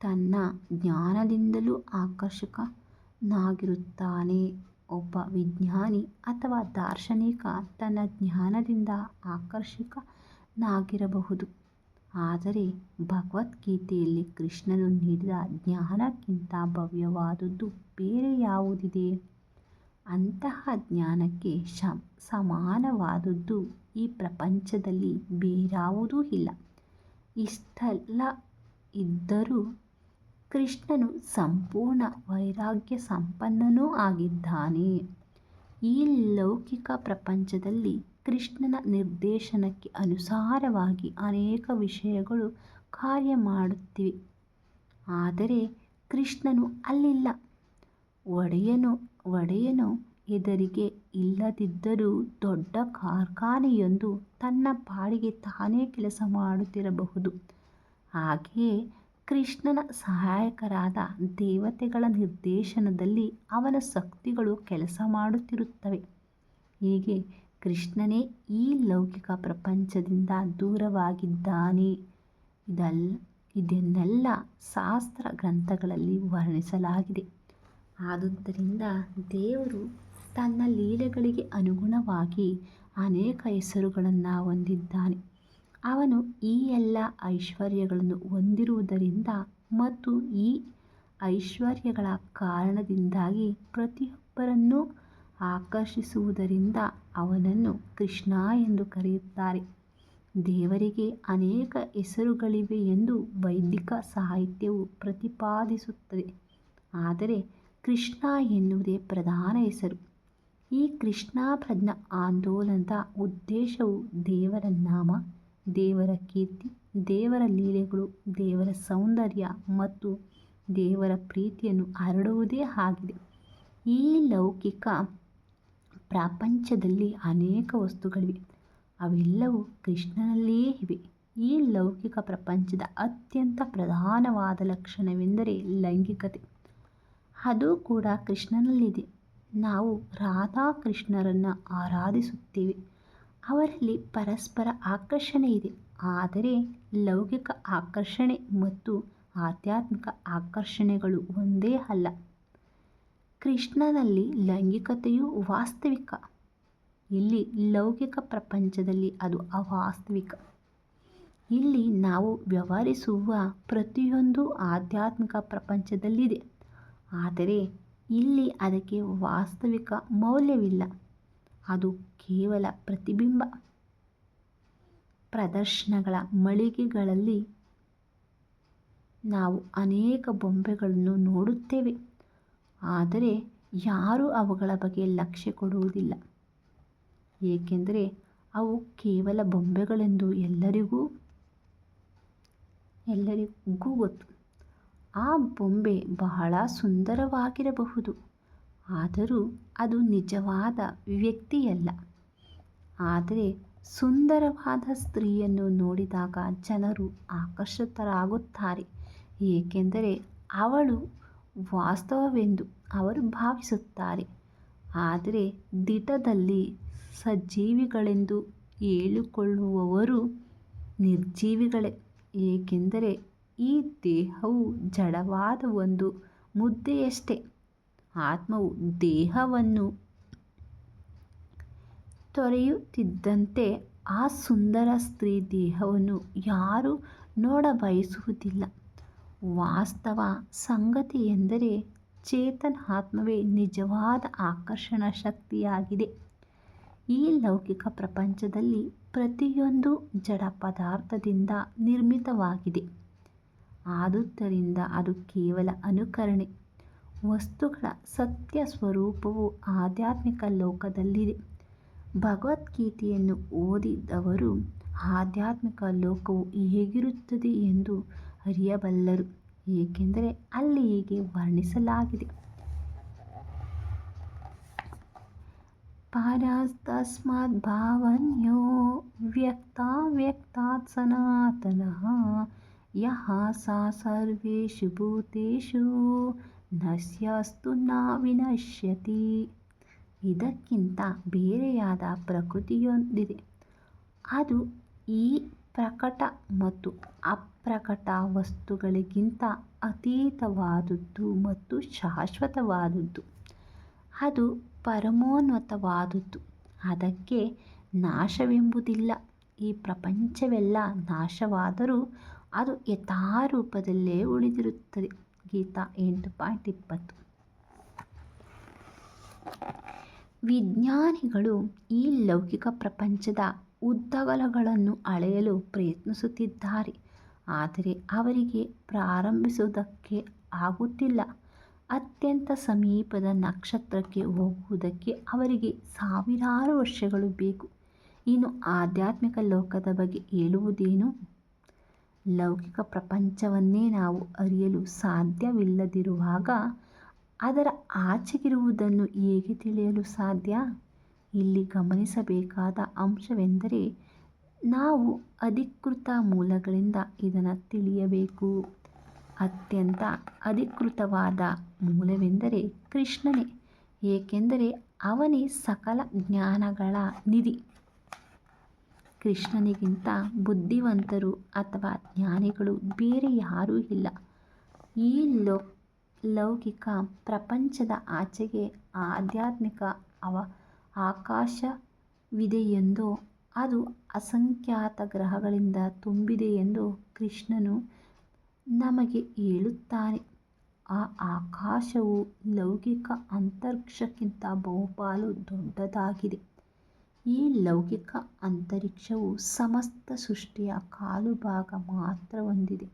ತನ್ನ ಜ್ಞಾನದಿಂದಲೂ ಆಕರ್ಷಕನಾಗಿರುತ್ತಾನೆ. ಒಬ್ಬ ವಿಜ್ಞಾನಿ ಅಥವಾ ದಾರ್ಶನಿಕ ತನ್ನ ಜ್ಞಾನದಿಂದ ಆಕರ್ಷಕನಾಗಿರಬಹುದು. ಆದರೆ ಭಗವದ್ಗೀತೆಯಲ್ಲಿ ಕೃಷ್ಣನು ನೀಡಿದ ಜ್ಞಾನಕ್ಕಿಂತ ಭವ್ಯವಾದುದು ಬೇರೆ ಯಾವುದಿದೆ? ಅಂತಹ ಜ್ಞಾನಕ್ಕೆ ಸಮಾನವಾದುದು ಈ ಪ್ರಪಂಚದಲ್ಲಿ ಬೇರ್ಯಾವುದೂ ಇಲ್ಲ. ಇಷ್ಟೆಲ್ಲ ಇದ್ದರೂ ಕೃಷ್ಣನು ಸಂಪೂರ್ಣ ವೈರಾಗ್ಯ ಸಂಪನ್ನನೂ ಆಗಿದ್ದಾನೆ. ಈ ಲೌಕಿಕ ಪ್ರಪಂಚದಲ್ಲಿ ಕೃಷ್ಣನ ನಿರ್ದೇಶನಕ್ಕೆ ಅನುಸಾರವಾಗಿ ಅನೇಕ ವಿಷಯಗಳು ಕಾರ್ಯ ಮಾಡುತ್ತಿವೆ. ಆದರೆ ಕೃಷ್ಣನು ಅಲ್ಲಿಲ್ಲ. ಒಡೆಯನು ಎದುರಿಗೆ ಇಲ್ಲದಿದ್ದರೂ ದೊಡ್ಡ ಕಾರ್ಖಾನೆಯೊಂದು ತನ್ನ ಪಾಡಿಗೆ ತಾನೇ ಕೆಲಸ ಮಾಡುತ್ತಿರಬಹುದು. ಹಾಗೆಯೇ ಕೃಷ್ಣನ ಸಹಾಯಕರಾದ ದೇವತೆಗಳ ನಿರ್ದೇಶನದಲ್ಲಿ ಅವನ ಶಕ್ತಿಗಳು ಕೆಲಸ ಮಾಡುತ್ತಿರುತ್ತವೆ. ಹೀಗೆ ಕೃಷ್ಣನೇ ಈ ಲೌಕಿಕ ಪ್ರಪಂಚದಿಂದ ದೂರವಾಗಿದ್ದಾನೆ. ಇದನ್ನೆಲ್ಲ ಶಾಸ್ತ್ರ ಗ್ರಂಥಗಳಲ್ಲಿ ವರ್ಣಿಸಲಾಗಿದೆ. ಆದುದರಿಂದ ದೇವರು ತನ್ನ ಲೀಲೆಗಳಿಗೆ ಅನುಗುಣವಾಗಿ ಅನೇಕ ಹೆಸರುಗಳನ್ನು ಹೊಂದಿದ್ದಾನೆ. ಅವನು ಈ ಎಲ್ಲ ಐಶ್ವರ್ಯಗಳನ್ನು ಹೊಂದಿರುವುದರಿಂದ ಮತ್ತು ಈ ಐಶ್ವರ್ಯಗಳ ಕಾರಣದಿಂದಾಗಿ ಪ್ರತಿಯೊಬ್ಬರನ್ನೂ ಆಕರ್ಷಿಸುವುದರಿಂದ ಅವನನ್ನು ಕೃಷ್ಣ ಎಂದು ಕರೆಯುತ್ತಾರೆ. ದೇವರಿಗೆ ಅನೇಕ ಹೆಸರುಗಳಿವೆ ಎಂದು ವೈದಿಕ ಸಾಹಿತ್ಯವು ಪ್ರತಿಪಾದಿಸುತ್ತದೆ. ಆದರೆ ಕೃಷ್ಣ ಎನ್ನುವುದೇ ಪ್ರಧಾನ ಹೆಸರು. ಈ ಕೃಷ್ಣ ಪ್ರಜ್ಞಾ ಆಂದೋಲನದ ಉದ್ದೇಶವು ದೇವರ ನಾಮ, ದೇವರ ಕೀರ್ತಿ, ದೇವರ ಲೀಲೆಗಳು, ದೇವರ ಸೌಂದರ್ಯ ಮತ್ತು ದೇವರ ಪ್ರೀತಿಯನ್ನು ಹರಡುವುದೇ ಆಗಿದೆ. ಈ ಲೌಕಿಕ ಪ್ರಪಂಚದಲ್ಲಿ ಅನೇಕ ವಸ್ತುಗಳಿವೆ. ಅವೆಲ್ಲವೂ ಕೃಷ್ಣನಲ್ಲಿಯೇ ಇವೆ. ಈ ಲೌಕಿಕ ಪ್ರಪಂಚದ ಅತ್ಯಂತ ಪ್ರಧಾನವಾದ ಲಕ್ಷಣವೆಂದರೆ ಲೈಂಗಿಕತೆ. ಅದು ಕೂಡ ಕೃಷ್ಣನಲ್ಲಿದೆ. ನಾವು ರಾಧಾಕೃಷ್ಣರನ್ನು ಆರಾಧಿಸುತ್ತೇವೆ. ಅವರಲ್ಲಿ ಪರಸ್ಪರ ಆಕರ್ಷಣೆ ಇದೆ. ಆದರೆ ಲೌಕಿಕ ಆಕರ್ಷಣೆ ಮತ್ತು ಆಧ್ಯಾತ್ಮಿಕ ಆಕರ್ಷಣೆಗಳು ಒಂದೇ ಅಲ್ಲ. ಕೃಷ್ಣನಲ್ಲಿ ಲೈಂಗಿಕತೆಯು ವಾಸ್ತವಿಕ. ಇಲ್ಲಿ ಲೌಕಿಕ ಪ್ರಪಂಚದಲ್ಲಿ ಅದು ಅವಾಸ್ತವಿಕ. ಇಲ್ಲಿ ನಾವು ವ್ಯವಹರಿಸುವ ಪ್ರತಿಯೊಂದು ಆಧ್ಯಾತ್ಮಿಕ ಪ್ರಪಂಚದಲ್ಲಿದೆ. ಆದರೆ ಇಲ್ಲಿ ಅದಕ್ಕೆ ವಾಸ್ತವಿಕ ಮೌಲ್ಯವಿಲ್ಲ. ಅದು ಕೇವಲ ಪ್ರತಿಬಿಂಬ. ಪ್ರದರ್ಶನಗಳ ಮಳಿಗೆಗಳಲ್ಲಿ ನಾವು ಅನೇಕ ಬೊಂಬೆಗಳನ್ನು ನೋಡುತ್ತೇವೆ. ಆದರೆ ಯಾರೂ ಅವುಗಳ ಬಗ್ಗೆ ಲಕ್ಷ್ಯ ಕೊಡುವುದಿಲ್ಲ, ಏಕೆಂದರೆ ಅವು ಕೇವಲ ಬೊಂಬೆಗಳೆಂದು ಎಲ್ಲರಿಗೂ ಗೊತ್ತು. ಆ ಬೊಂಬೆ ಬಹಳ ಸುಂದರವಾಗಿರಬಹುದು, ಆದರೂ ಅದು ನಿಜವಾದ ವ್ಯಕ್ತಿಯಲ್ಲ. ಆದರೆ ಸುಂದರವಾದ ಸ್ತ್ರೀಯನ್ನು ನೋಡಿದಾಗ ಜನರು ಆಕರ್ಷಿತರಾಗುತ್ತಾರೆ, ಏಕೆಂದರೆ ಅವಳು ವಾಸ್ತವವೆಂದು ಅವರು ಭಾವಿಸುತ್ತಾರೆ. ಆದರೆ ದಿಟದಲ್ಲಿ ಸಜೀವಿಗಳೆಂದು ಹೇಳಿಕೊಳ್ಳುವವರು ನಿರ್ಜೀವಿಗಳೇ, ಏಕೆಂದರೆ ಈ ದೇಹವು ಜಡವಾದ ಒಂದು ಮುದ್ದೆಯಷ್ಟೇ. ಆತ್ಮವು ದೇಹವನ್ನು ತೊರೆಯುತ್ತಿದ್ದಂತೆ ಆ ಸುಂದರ ಸ್ತ್ರೀ ದೇಹವನ್ನು ಯಾರೂ ನೋಡಬಯಸುವುದಿಲ್ಲ. ವಾಸ್ತವ ಸಂಗತಿಯೆಂದರೆ ಚೇತನ ಆತ್ಮವೇ ನಿಜವಾದ ಆಕರ್ಷಣ ಶಕ್ತಿಯಾಗಿದೆ. ಈ ಲೌಕಿಕ ಪ್ರಪಂಚದಲ್ಲಿ ಪ್ರತಿಯೊಂದು ಜಡ ಪದಾರ್ಥದಿಂದ ನಿರ್ಮಿತವಾಗಿದೆ. ಆದುದರಿಂದ ಅದು ಕೇವಲ ಅನುಕರಣೆ. ವಸ್ತುಗಳ ಸತ್ಯ ಸ್ವರೂಪವು ಆಧ್ಯಾತ್ಮಿಕ ಲೋಕದಲ್ಲಿದೆ. ಭಗವದ್ಗೀತೆಯನ್ನು ಓದಿದವರು ಆಧ್ಯಾತ್ಮಿಕ ಲೋಕವು ಹೇಗಿರುತ್ತದೆ ಎಂದು ಅರಿಯಬಲ್ಲರು, ಏಕೆಂದರೆ ಅಲ್ಲಿ ಹೀಗೆ ವರ್ಣಿಸಲಾಗಿದೆ. ಪರಸ್ತಸ್ಮಾತ್ ಭಾವನ್ಯೋ ವ್ಯಕ್ತಾವ್ಯಕ್ತಾತ್ ಸನಾತನಃ ಯಃ ಸ ಸರ್ವೇಷು ಭೂತೇಷು ನಶ್ಯಸ್ತು ನ ವಿನಶ್ಯತಿ. ಇದಕ್ಕಿಂತ ಬೇರೆಯಾದ ಪ್ರಕೃತಿಯೊಂದಿದೆ. ಅದು ಈ ಪ್ರಕಟ ಮತ್ತು ಅಪ್ರಕಟ ವಸ್ತುಗಳಿಗಿಂತ ಅತೀತವಾದುದು ಮತ್ತು ಶಾಶ್ವತವಾದುದು. ಅದು ಪರಮೋನ್ನತವಾದುದು. ಅದಕ್ಕೆ ನಾಶವೆಂಬುದಿಲ್ಲ. ಈ ಪ್ರಪಂಚವೆಲ್ಲ ನಾಶವಾದರೂ ಅದು ಯಥಾರೂಪದಲ್ಲೇ ಉಳಿದಿರುತ್ತದೆ. ಗೀತಾ 8:20. ವಿಜ್ಞಾನಿಗಳು ಈ ಲೌಕಿಕ ಪ್ರಪಂಚದ ಉದ್ದಗಲಗಳನ್ನು ಅಳೆಯಲು ಪ್ರಯತ್ನಿಸುತ್ತಿದ್ದಾರೆ, ಆದರೆ ಅವರಿಗೆ ಪ್ರಾರಂಭಿಸುವುದಕ್ಕೆ ಆಗುತ್ತಿಲ್ಲ. ಅತ್ಯಂತ ಸಮೀಪದ ನಕ್ಷತ್ರಕ್ಕೆ ಹೋಗುವುದಕ್ಕೆ ಅವರಿಗೆ ಸಾವಿರಾರು ವರ್ಷಗಳು ಬೇಕು. ಇನ್ನು ಆಧ್ಯಾತ್ಮಿಕ ಲೋಕದ ಬಗ್ಗೆ ಹೇಳುವುದೇನು? ಲೌಕಿಕ ಪ್ರಪಂಚವನ್ನೇ ನಾವು ಅರಿಯಲು ಸಾಧ್ಯವಿಲ್ಲದಿರುವಾಗ ಅದರ ಆಚೆಗಿರುವುದನ್ನು ಹೇಗೆ ತಿಳಿಯಲು ಸಾಧ್ಯ? ಇಲ್ಲಿ ಗಮನಿಸಬೇಕಾದ ಅಂಶವೆಂದರೆ ನಾವು ಅಧಿಕೃತ ಮೂಲಗಳಿಂದ ಇದನ್ನು ತಿಳಿಯಬೇಕು. ಅತ್ಯಂತ ಅಧಿಕೃತವಾದ ಮೂಲವೆಂದರೆ ಕೃಷ್ಣನೇ, ಏಕೆಂದರೆ ಅವನೇ ಸಕಲ ಜ್ಞಾನಗಳ ನಿಧಿ. ಕೃಷ್ಣನಿಗಿಂತ ಬುದ್ಧಿವಂತರು ಅಥವಾ ಜ್ಞಾನಿಗಳು ಬೇರೆ ಯಾರೂ ಇಲ್ಲ. ಈ ಲೌಕಿಕ ಪ್ರಪಂಚದ ಆಚೆಗೆ ಆಧ್ಯಾತ್ಮಿಕ ಆಕಾಶವಿದೆಯೆಂದೋ, ಅದು ಅಸಂಖ್ಯಾತ ಗ್ರಹಗಳಿಂದ ತುಂಬಿದೆಯೆಂದೋ ಕೃಷ್ಣನು ನಮಗೆ ಹೇಳುತ್ತಾನೆ. ಆ ಆಕಾಶವು ಲೌಕಿಕ ಅಂತರಿಕ್ಷಕ್ಕಿಂತ ಬಹುಪಾಲು ದೊಡ್ಡದಾಗಿದೆ. ಈ ಲೌಕಿಕ ಅಂತರಿಕ್ಷವು ಸಮಸ್ತ ಸೃಷ್ಟಿಯ ಕಾಲುಭಾಗ ಮಾತ್ರ ಹೊಂದಿದೆ.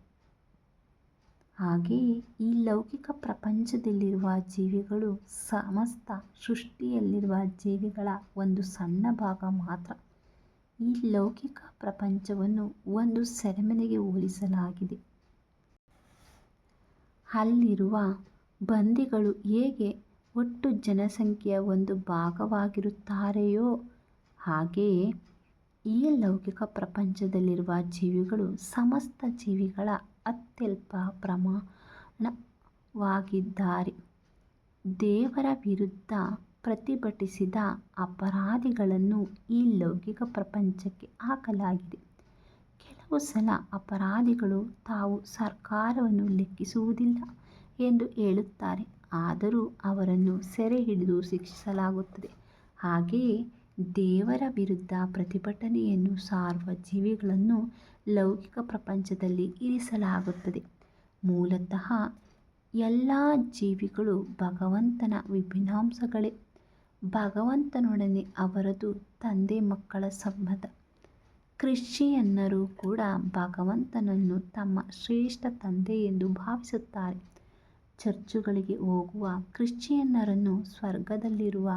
ಹಾಗೆಯೇ ಈ ಲೌಕಿಕ ಪ್ರಪಂಚದಲ್ಲಿರುವ ಜೀವಿಗಳು ಸಮಸ್ತ ಸೃಷ್ಟಿಯಲ್ಲಿರುವ ಜೀವಿಗಳ ಒಂದು ಸಣ್ಣ ಭಾಗ ಮಾತ್ರ. ಈ ಲೌಕಿಕ ಪ್ರಪಂಚವನ್ನು ಒಂದು ಸೆರೆಮನೆಗೆ ಹೋಲಿಸಲಾಗಿದೆ. ಅಲ್ಲಿರುವ ಬಂದಿಗಳು ಹೇಗೆ ಒಟ್ಟು ಜನಸಂಖ್ಯೆಯ ಒಂದು ಭಾಗವಾಗಿರುತ್ತಾರೆಯೋ, ಹಾಗೆಯೇ ಈ ಲೌಕಿಕ ಪ್ರಪಂಚದಲ್ಲಿರುವ ಜೀವಿಗಳು ಸಮಸ್ತ ಜೀವಿಗಳ ಅತ್ಯಲ್ಪ ಪ್ರಮಾಣವಾಗಿದ್ದಾರೆ. ದೇವರ ವಿರುದ್ಧ ಪ್ರತಿಭಟಿಸಿದ ಅಪರಾಧಿಗಳನ್ನು ಈ ಲೌಕಿಕ ಪ್ರಪಂಚಕ್ಕೆ ಹಾಕಲಾಗಿದೆ. ಕೆಲವು ಸಲ ಅಪರಾಧಿಗಳು ತಾವು ಸರ್ಕಾರವನ್ನು ಲೆಕ್ಕಿಸುವುದಿಲ್ಲ ಎಂದು ಹೇಳುತ್ತಾರೆ, ಆದರೂ ಅವರನ್ನು ಸೆರೆ ಹಿಡಿದು ಶಿಕ್ಷಿಸಲಾಗುತ್ತದೆ. ಹಾಗೆಯೇ ದೇವರ ವಿರುದ್ಧ ಪ್ರತಿಭಟನೆಯನ್ನು ಸಾರುವ ಜೀವಿಗಳನ್ನು ಲೌಕಿಕ ಪ್ರಪಂಚದಲ್ಲಿ ಇರಿಸಲಾಗುತ್ತದೆ. ಮೂಲತಃ ಎಲ್ಲ ಜೀವಿಗಳು ಭಗವಂತನ ವಿಭಿನ್ನಾಂಶಗಳೇ. ಭಗವಂತನೊಡನೆ ಅವರದು ತಂದೆ ಮಕ್ಕಳ ಸಂಬಂಧ. ಕ್ರಿಶ್ಚಿಯನ್ನರು ಕೂಡ ಭಗವಂತನನ್ನು ತಮ್ಮ ಶ್ರೇಷ್ಠ ತಂದೆ ಎಂದು ಭಾವಿಸುತ್ತಾರೆ. ಚರ್ಚುಗಳಿಗೆ ಹೋಗುವ ಕ್ರಿಶ್ಚಿಯನ್ನರನ್ನು ಸ್ವರ್ಗದಲ್ಲಿರುವ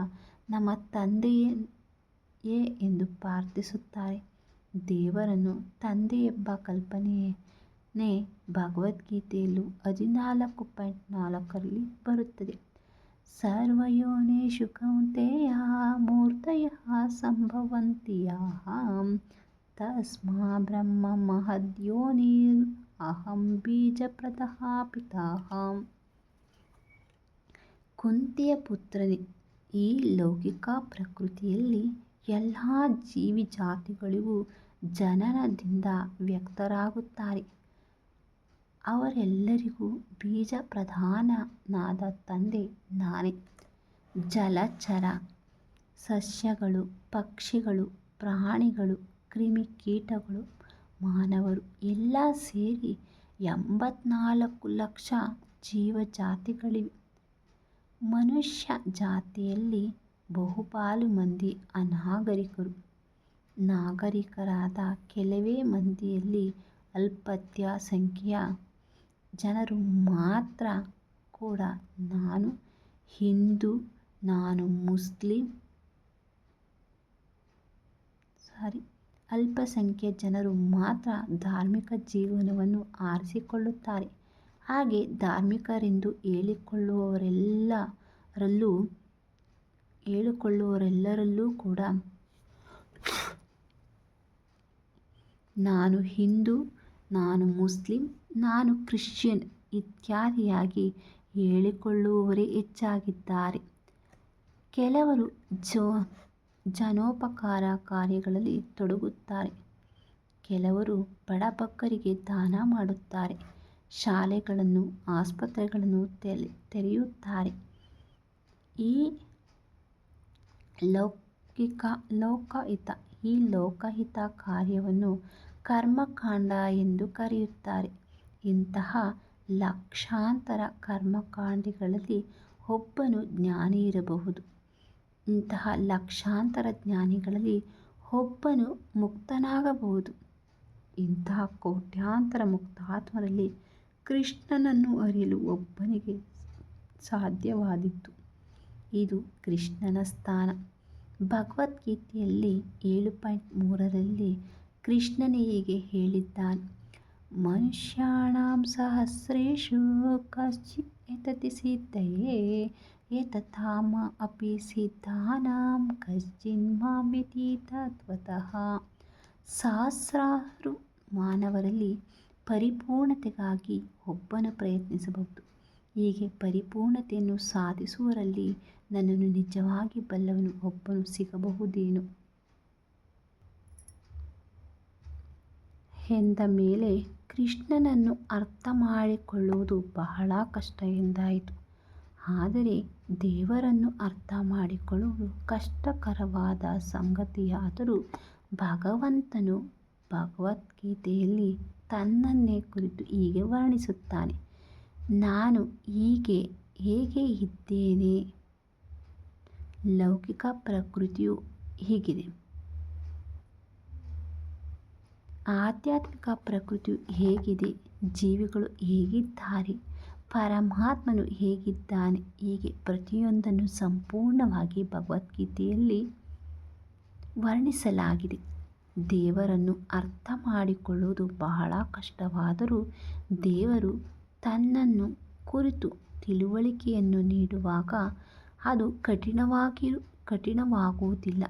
ನಮ್ಮ ತಂದೆಯೇ ಎಂದು ಪ್ರಾರ್ಥಿಸುತ್ತಾರೆ. ದೇವರನ್ನು ತಂದೆ ಎಂಬ ಕಲ್ಪನೆ ಭಗವದ್ಗೀತೆಯಲ್ಲೂ 14.4 ಬರುತ್ತದೆ. ಸರ್ವಯೋನಿಷು ಕೌಂತೆಯ ಮೂರ್ತಯಃ ಸಂಭವಂತಿ ಯಾಃ ತಸ್ಮಾ ಬ್ರಹ್ಮ ಮಹದ್ಯೋನಿರ್ ಅಹಂ ಬೀಜಪ್ರದಃ ಪಿತಃ. ಕುಂತಿಯ ಪುತ್ರನೇ, ಈ ಲೌಕಿಕ ಪ್ರಕೃತಿಯಲ್ಲಿ ಎಲ್ಲ ಜೀವಿ ಜಾತಿಗಳಿಗೂ ಜನನದಿಂದ ವ್ಯಕ್ತರಾಗುತ್ತಾರೆ. ಅವರೆಲ್ಲರಿಗೂ ಬೀಜ ಪ್ರಧಾನನಾದ ತಂದೆ ನಾನೇ. ಜಲಚರ, ಸಸ್ಯಗಳು, ಪಕ್ಷಿಗಳು, ಪ್ರಾಣಿಗಳು, ಕ್ರಿಮಿಕೀಟಗಳು, ಮಾನವರು ಎಲ್ಲ ಸೇರಿ 84 ಲಕ್ಷ ಜೀವಜಾತಿಗಳಿವೆ. ಮನುಷ್ಯ ಜಾತಿಯಲ್ಲಿ ಬಹುಪಾಲು ಮಂದಿ ಅನಾಗರಿಕರು. ನಾಗರಿಕರಾದ ಕೆಲವೇ ಮಂದಿಯಲ್ಲಿ ಅಲ್ಪತ್ಯ ಸಂಖ್ಯೆಯ ಜನರು ಮಾತ್ರ ಕೂಡ ನಾನು ಹಿಂದೂ, ನಾನು ಮುಸ್ಲಿಂ, ಅಲ್ಪಸಂಖ್ಯಾತ ಜನರು ಮಾತ್ರ ಧಾರ್ಮಿಕ ಜೀವನವನ್ನು ಆರಿಸಿಕೊಳ್ಳುತ್ತಾರೆ. ಹಾಗೆ ಧಾರ್ಮಿಕರೆಂದು ಹೇಳಿಕೊಳ್ಳುವವರೆಲ್ಲರಲ್ಲೂ ಕೂಡ ನಾನು ಹಿಂದೂ, ನಾನು ಮುಸ್ಲಿಂ, ನಾನು ಕ್ರಿಶ್ಚಿಯನ್ ಇತ್ಯಾದಿಯಾಗಿ ಹೇಳಿಕೊಳ್ಳುವವರೇ ಹೆಚ್ಚಾಗಿದ್ದಾರೆ. ಕೆಲವರು ಜನೋಪಕಾರ ಕಾರ್ಯಗಳಲ್ಲಿ ತೊಡಗುತ್ತಾರೆ. ಕೆಲವರು ಬಡಬಗ್ಗರಿಗೆ ದಾನ ಮಾಡುತ್ತಾರೆ. ಶಾಲೆಗಳನ್ನು, ಆಸ್ಪತ್ರೆಗಳನ್ನು ತೆರೆಯುತ್ತಾರೆ. ಈ ಲೋಕಹಿತ ಕಾರ್ಯವನ್ನು ಕರ್ಮಕಾಂಡ ಎಂದು ಕರೆಯುತ್ತಾರೆ. ಇಂತಹ ಲಕ್ಷಾಂತರ ಕರ್ಮಕಾಂಡಗಳಲ್ಲಿ ಒಬ್ಬನು ಜ್ಞಾನಿ ಇರಬಹುದು. ಇಂತಹ ಲಕ್ಷಾಂತರ ಜ್ಞಾನಿಗಳಲ್ಲಿ ಒಬ್ಬನು ಮುಕ್ತನಾಗಬಹುದು. ಇಂತಹ ಕೋಟ್ಯಾಂತರ ಮುಕ್ತಾತ್ಮರಲ್ಲಿ ಕೃಷ್ಣನನ್ನು ಅರಿಯಲು ಒಬ್ಬನಿಗೆ ಸಾಧ್ಯವಾದೀತು. ಇದು ಕೃಷ್ಣನ ಸ್ಥಾನ. ಭಗವದ್ಗೀತೆಯಲ್ಲಿ 7.3ರಲ್ಲಿ ಕೃಷ್ಣನೇ ಹೀಗೆ ಹೇಳಿದ್ದಾನೆ: ಮನುಷ್ಯಾಣಾಂ ಸಹಸ್ರೇಷು ಕಶ್ಚಿತ್ ಯತತಿ ಸಿದ್ಧಯೇ ಯತತಾಮ ಅಪಿ ಸಿದ್ಧಾನಾಂ ಕಶ್ಚಿನ್ ಮಾಂ ವಿದ್ಧಿ ತತ್ವತಃ. ಸಹಸ್ರಾರು ಮಾನವರಲ್ಲಿ ಪರಿಪೂರ್ಣತೆಗಾಗಿ ಒಬ್ಬನು ಪ್ರಯತ್ನಿಸಬಹುದು. ಹೀಗೆ ಪರಿಪೂರ್ಣತೆಯನ್ನು ಸಾಧಿಸುವವರಲ್ಲಿ ನನ್ನನ್ನು ನಿಜವಾಗಿ ಬಲ್ಲವನು ಒಬ್ಬನು ಸಿಗಬಹುದೇನೋ ಎಂದ ಮೇಲೆ ಕೃಷ್ಣನನ್ನು ಅರ್ಥ ಮಾಡಿಕೊಳ್ಳುವುದು ಬಹಳ ಕಷ್ಟ ಎಂದಾಯಿತು. ಆದರೆ ದೇವರನ್ನು ಅರ್ಥ ಮಾಡಿಕೊಳ್ಳುವುದು ಕಷ್ಟಕರವಾದ ಸಂಗತಿಯಾದರೂ ಭಗವಂತನು ಭಗವದ್ಗೀತೆಯಲ್ಲಿ ತನ್ನನ್ನೇ ಕುರಿತು ಹೀಗೆ ವರ್ಣಿಸುತ್ತಾನೆ: ನಾನು ಹೇಗೆ ಇದ್ದೇನೆ. ಲೌಕಿಕ ಪ್ರಕೃತಿಯು ಹೀಗಿದೆ, ಆಧ್ಯಾತ್ಮಿಕ ಪ್ರಕೃತಿಯು ಹೇಗಿದೆ, ಜೀವಿಗಳು ಹೇಗಿದ್ದಾರೆ, ಪರಮಾತ್ಮನು ಹೇಗಿದ್ದಾನೆ. ಹೀಗೆ ಪ್ರತಿಯೊಂದನ್ನು ಸಂಪೂರ್ಣವಾಗಿ ಭಗವದ್ಗೀತೆಯಲ್ಲಿ ವರ್ಣಿಸಲಾಗಿದೆ. ದೇವರನ್ನು ಅರ್ಥ ಮಾಡಿಕೊಳ್ಳುವುದು ಬಹಳ ಕಷ್ಟವಾದರೂ ದೇವರು ತನ್ನನ್ನು ಕುರಿತು ತಿಳುವಳಿಕೆಯನ್ನು ನೀಡುವಾಗ ಅದು ಕಠಿಣವಾಗುವುದಿಲ್ಲ.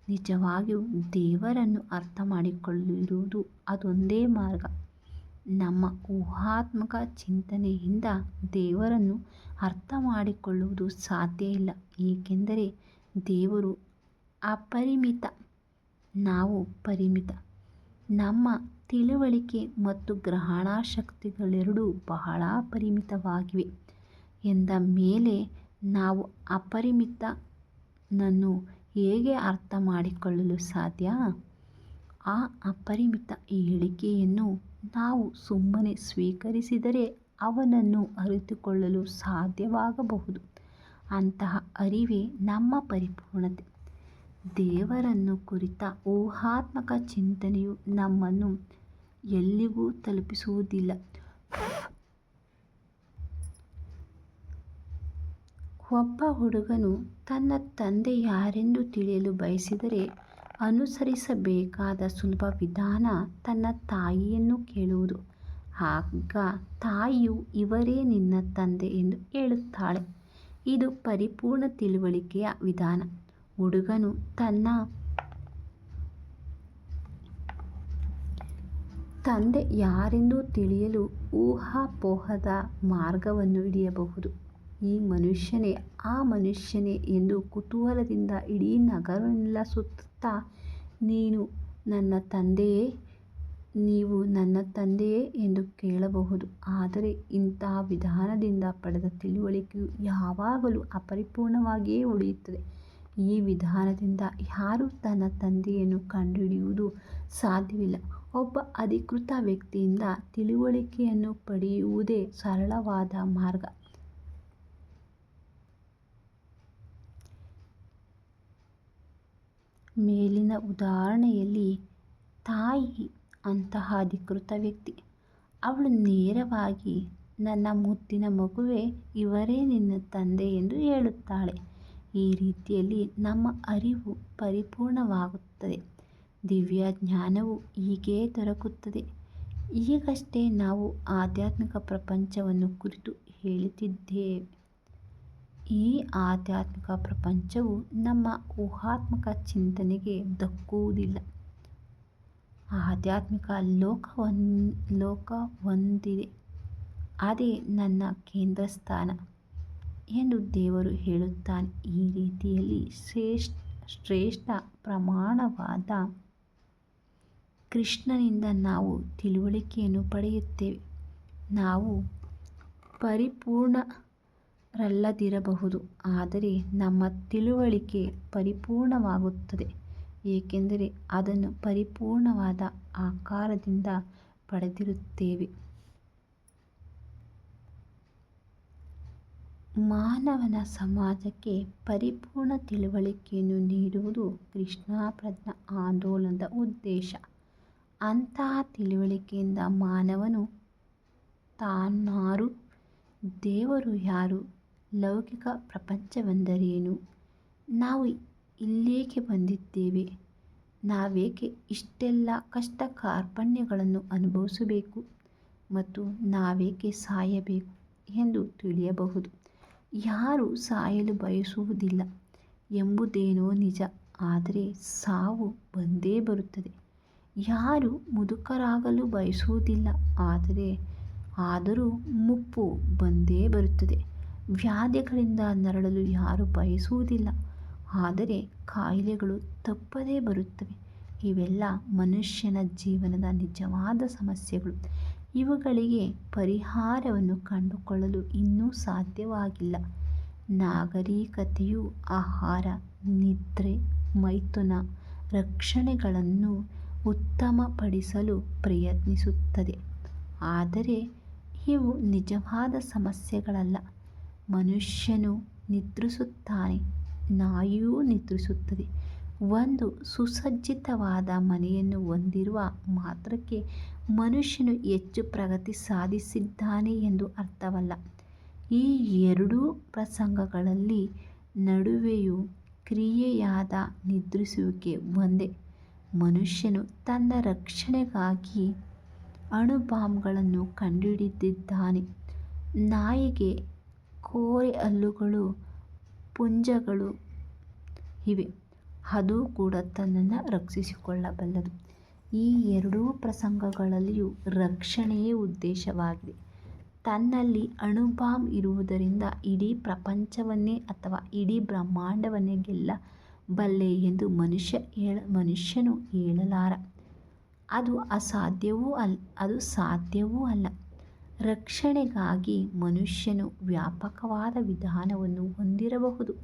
ನಿಜವಾಗಿಯೂ ದೇವರನ್ನು ಅರ್ಥ ಮಾಡಿಕೊಳ್ಳಿರುವುದು ಅದೊಂದೇ ಮಾರ್ಗ. ನಮ್ಮ ಊಹಾತ್ಮಕ ಚಿಂತನೆಯಿಂದ ದೇವರನ್ನು ಅರ್ಥ ಮಾಡಿಕೊಳ್ಳುವುದು ಸಾಧ್ಯ ಇಲ್ಲ. ಏಕೆಂದರೆ ದೇವರು ಅಪರಿಮಿತ, ನಾವು ಪರಿಮಿತ. ನಮ್ಮ ತಿಳುವಳಿಕೆ ಮತ್ತು ಗ್ರಹಣ ಶಕ್ತಿಗಳೆರಡೂ ಬಹಳ ಪರಿಮಿತವಾಗಿವೆ ಎಂದ ಮೇಲೆ ನಾವು ಅಪರಿಮಿತನನ್ನು ಹೇಗೆ ಅರ್ಥ ಮಾಡಿಕೊಳ್ಳಲು ಸಾಧ್ಯ? ಆ ಅಪರಿಮಿತ ಹೇಳಿಕೆಯನ್ನು ನಾವು ಸುಮ್ಮನೆ ಸ್ವೀಕರಿಸಿದರೆ ಅವನನ್ನು ಅರಿತುಕೊಳ್ಳಲು ಸಾಧ್ಯವಾಗಬಹುದು. ಅಂತಹ ಅರಿವೇ ನಮ್ಮ ಪರಿಪೂರ್ಣತೆ. ದೇವರನ್ನು ಕುರಿತ ಊಹಾತ್ಮಕ ಚಿಂತನೆಯು ನಮ್ಮನ್ನು ಎಲ್ಲಿಗೂ ತಲುಪಿಸುವುದಿಲ್ಲ. ಒಬ್ಬ ಹುಡುಗನು ತನ್ನ ತಂದೆ ಯಾರೆಂದು ತಿಳಿಯಲು ಬಯಸಿದರೆ ಅನುಸರಿಸಬೇಕಾದ ಸುಲಭ ವಿಧಾನ ತನ್ನ ತಾಯಿಯನ್ನು ಕೇಳುವುದು. ಆಗ ತಾಯಿಯು ಇವರೇ ನಿನ್ನ ತಂದೆ ಎಂದು ಹೇಳುತ್ತಾಳೆ. ಇದು ಪರಿಪೂರ್ಣ ತಿಳುವಳಿಕೆಯ ವಿಧಾನ. ಹುಡುಗನು ತನ್ನ ತಂದೆ ಯಾರೆಂದು ತಿಳಿಯಲು ಊಹಾಪೋಹದ ಮಾರ್ಗವನ್ನು ಹಿಡಿಯಬಹುದು. ಈ ಮನುಷ್ಯನೇ ಆ ಮನುಷ್ಯನೇ ಎಂದು ಕುತೂಹಲದಿಂದ ಇಡೀ ನಗರವನ್ನೆಲ್ಲ ಸುತ್ತುತ್ತಾ ನೀನು ನನ್ನ ತಂದೆಯೇ, ನೀವು ನನ್ನ ತಂದೆಯೇ ಎಂದು ಕೇಳಬಹುದು. ಆದರೆ ಇಂತಹ ವಿಧಾನದಿಂದ ಪಡೆದ ತಿಳುವಳಿಕೆಯು ಯಾವಾಗಲೂ ಅಪರಿಪೂರ್ಣವಾಗಿಯೇ ಉಳಿಯುತ್ತದೆ. ಈ ವಿಧಾನದಿಂದ ಯಾರೂ ತನ್ನ ತಂದೆಯನ್ನು ಕಂಡುಹಿಡಿಯುವುದು ಸಾಧ್ಯವಿಲ್ಲ. ಒಬ್ಬ ಅಧಿಕೃತ ವ್ಯಕ್ತಿಯಿಂದ ತಿಳುವಳಿಕೆಯನ್ನು ಪಡೆಯುವುದೇ ಸರಳವಾದ ಮಾರ್ಗ. ಮೇಲಿನ ಉದಾಹರಣೆಯಲ್ಲಿ ತಾಯಿ ಅಂತಹ ಅಧಿಕೃತ ವ್ಯಕ್ತಿ. ಅವಳು ನೇರವಾಗಿ ನನ್ನ ಮುದ್ದಿನ ಮಗುವೇ, ಇವರೇ ನಿನ್ನ ತಂದೆ ಎಂದು ಹೇಳುತ್ತಾಳೆ. ಈ ರೀತಿಯಲ್ಲಿ ನಮ್ಮ ಅರಿವು ಪರಿಪೂರ್ಣವಾಗುತ್ತದೆ. ದಿವ್ಯ ಜ್ಞಾನವು ಹೀಗೇ ದೊರಕುತ್ತದೆ. ಈಗಷ್ಟೇ ನಾವು ಆಧ್ಯಾತ್ಮಿಕ ಪ್ರಪಂಚವನ್ನು ಕುರಿತು ಹೇಳುತ್ತಿದ್ದೇವೆ. ಈ ಆಧ್ಯಾತ್ಮಿಕ ಪ್ರಪಂಚವು ನಮ್ಮ ಊಹಾತ್ಮಕ ಚಿಂತನೆಗೆ ದಕ್ಕುವುದಿಲ್ಲ. ಆಧ್ಯಾತ್ಮಿಕ ಲೋಕವೊಂದಿದೆ, ಅದೇ ನನ್ನ ಕೇಂದ್ರಸ್ಥಾನ ಎಂದು ದೇವರು ಹೇಳುತ್ತಾನೆ. ಈ ರೀತಿಯಲ್ಲಿ ಶ್ರೇಷ್ಠ ಪ್ರಮಾಣವಾದ ಕೃಷ್ಣನಿಂದ ನಾವು ತಿಳುವಳಿಕೆಯನ್ನು ಪಡೆಯುತ್ತೇವೆ. ನಾವು ಪರಿಪೂರ್ಣರಲ್ಲದಿರಬಹುದು, ಆದರೆ ನಮ್ಮ ತಿಳುವಳಿಕೆ ಪರಿಪೂರ್ಣವಾಗುತ್ತದೆ, ಏಕೆಂದರೆ ಅದನ್ನು ಪರಿಪೂರ್ಣವಾದ ಆಕಾರದಿಂದ ಪಡೆದಿರುತ್ತೇವೆ. ಮಾನವನ ಸಮಾಜಕ್ಕೆ ಪರಿಪೂರ್ಣ ತಿಳುವಳಿಕೆಯನ್ನು ನೀಡುವುದು ಕೃಷ್ಣ ಪ್ರಜ್ಞಾ ಆಂದೋಲನದ ಉದ್ದೇಶ. ಅಂತಹ ತಿಳುವಳಿಕೆಯಿಂದ ಮಾನವನು ತಾನಾರು, ದೇವರು ಯಾರು, ಲೌಕಿಕ ಪ್ರಪಂಚವೆಂದರೇನು, ನಾವು ಇಲ್ಲೇಕೆ ಬಂದಿದ್ದೇವೆ, ನಾವೇಕೆ ಇಷ್ಟೆಲ್ಲ ಕಷ್ಟ ಕಾರ್ಪಣ್ಯಗಳನ್ನು ಅನುಭವಿಸಬೇಕು ಮತ್ತು ನಾವೇಕೆ ಸಾಯಬೇಕು ಎಂದು ತಿಳಿಯಬಹುದು. ಯಾರೂ ಸಾಯಲು ಬಯಸುವುದಿಲ್ಲ ಎಂಬುದೇನೋ ನಿಜ, ಆದರೆ ಸಾವು ಬಂದೇ ಬರುತ್ತದೆ. ಯಾರೂ ಮುದುಕರಾಗಲು ಬಯಸುವುದಿಲ್ಲ, ಆದರೂ ಮುಪ್ಪು ಬಂದೇ ಬರುತ್ತದೆ. ವ್ಯಾಧಿಗಳಿಂದ ನರಳಲು ಯಾರೂ ಬಯಸುವುದಿಲ್ಲ, ಆದರೆ ಕಾಯಿಲೆಗಳು ತಪ್ಪದೇ ಬರುತ್ತವೆ. ಇವೆಲ್ಲ ಮನುಷ್ಯನ ಜೀವನದ ನಿಜವಾದ ಸಮಸ್ಯೆಗಳು. ಇವುಗಳಿಗೆ ಪರಿಹಾರವನ್ನು ಕಂಡುಕೊಳ್ಳಲು ಇನ್ನೂ ಸಾಧ್ಯವಾಗಿಲ್ಲ. ನಾಗರಿಕತೆಯು ಆಹಾರ, ನಿದ್ರೆ, ಮೈಥುನ, ರಕ್ಷಣೆಗಳನ್ನು ಉತ್ತಮಪಡಿಸಲು ಪ್ರಯತ್ನಿಸುತ್ತದೆ, ಆದರೆ ಇವು ನಿಜವಾದ ಸಮಸ್ಯೆಗಳಲ್ಲ. ಮನುಷ್ಯನು ನಿದ್ರಿಸುತ್ತಾನೆ, ನಾಯಿಯೂ ನಿದ್ರಿಸುತ್ತದೆ. ಒಂದು ಸುಸಜ್ಜಿತವಾದ ಮನೆಯನ್ನು ಹೊಂದಿರುವ ಮಾತ್ರಕ್ಕೆ ಮನುಷ್ಯನು ಹೆಚ್ಚು ಪ್ರಗತಿ ಸಾಧಿಸಿದ್ದಾನೆ ಎಂದು ಅರ್ಥವಲ್ಲ. ಈ ಎರಡೂ ಪ್ರಸಂಗಗಳಲ್ಲಿ ನಡುವೆಯೂ ಕ್ರಿಯೆಯಾದ ನಿದ್ರಿಸುವಿಕೆ ಒಂದೇ. ಮನುಷ್ಯನು ತನ್ನ ರಕ್ಷಣೆಗಾಗಿ ಅಣುಬಾಂಬ್ಗಳನ್ನು ಕಂಡುಹಿಡಿದಿದ್ದಾನೆ. ನಾಯಿಗೆ ಕೋರೆಹಲ್ಲುಗಳು, ಪುಂಜಗಳು ಇವೆ, ಅದು ಕೂಡ ತನ್ನನ್ನು ರಕ್ಷಿಸಿಕೊಳ್ಳಬಲ್ಲದು. ಈ ಎರಡೂ ಪ್ರಸಂಗಗಳಲ್ಲಿಯೂ ರಕ್ಷಣೆಯೇ ಉದ್ದೇಶವಾಗಿದೆ. ತನ್ನಲ್ಲಿ ಅಣುಬಾಂಬ್ ಇರುವುದರಿಂದ ಇಡೀ ಪ್ರಪಂಚವನ್ನೇ ಅಥವಾ ಇಡೀ ಬ್ರಹ್ಮಾಂಡವನ್ನೇ ಗೆಲ್ಲಬಲ್ಲೆ ಎಂದು ಮನುಷ್ಯನು ಹೇಳಲಾರ. ಅದು ಸಾಧ್ಯವೂ ಅಲ್ಲ. ರಕ್ಷಣೆಗಾಗಿ ಮನುಷ್ಯನು ವ್ಯಾಪಕವಾದ ವಿಧಾನವನ್ನು ಹೊಂದಿರಬಹುದು.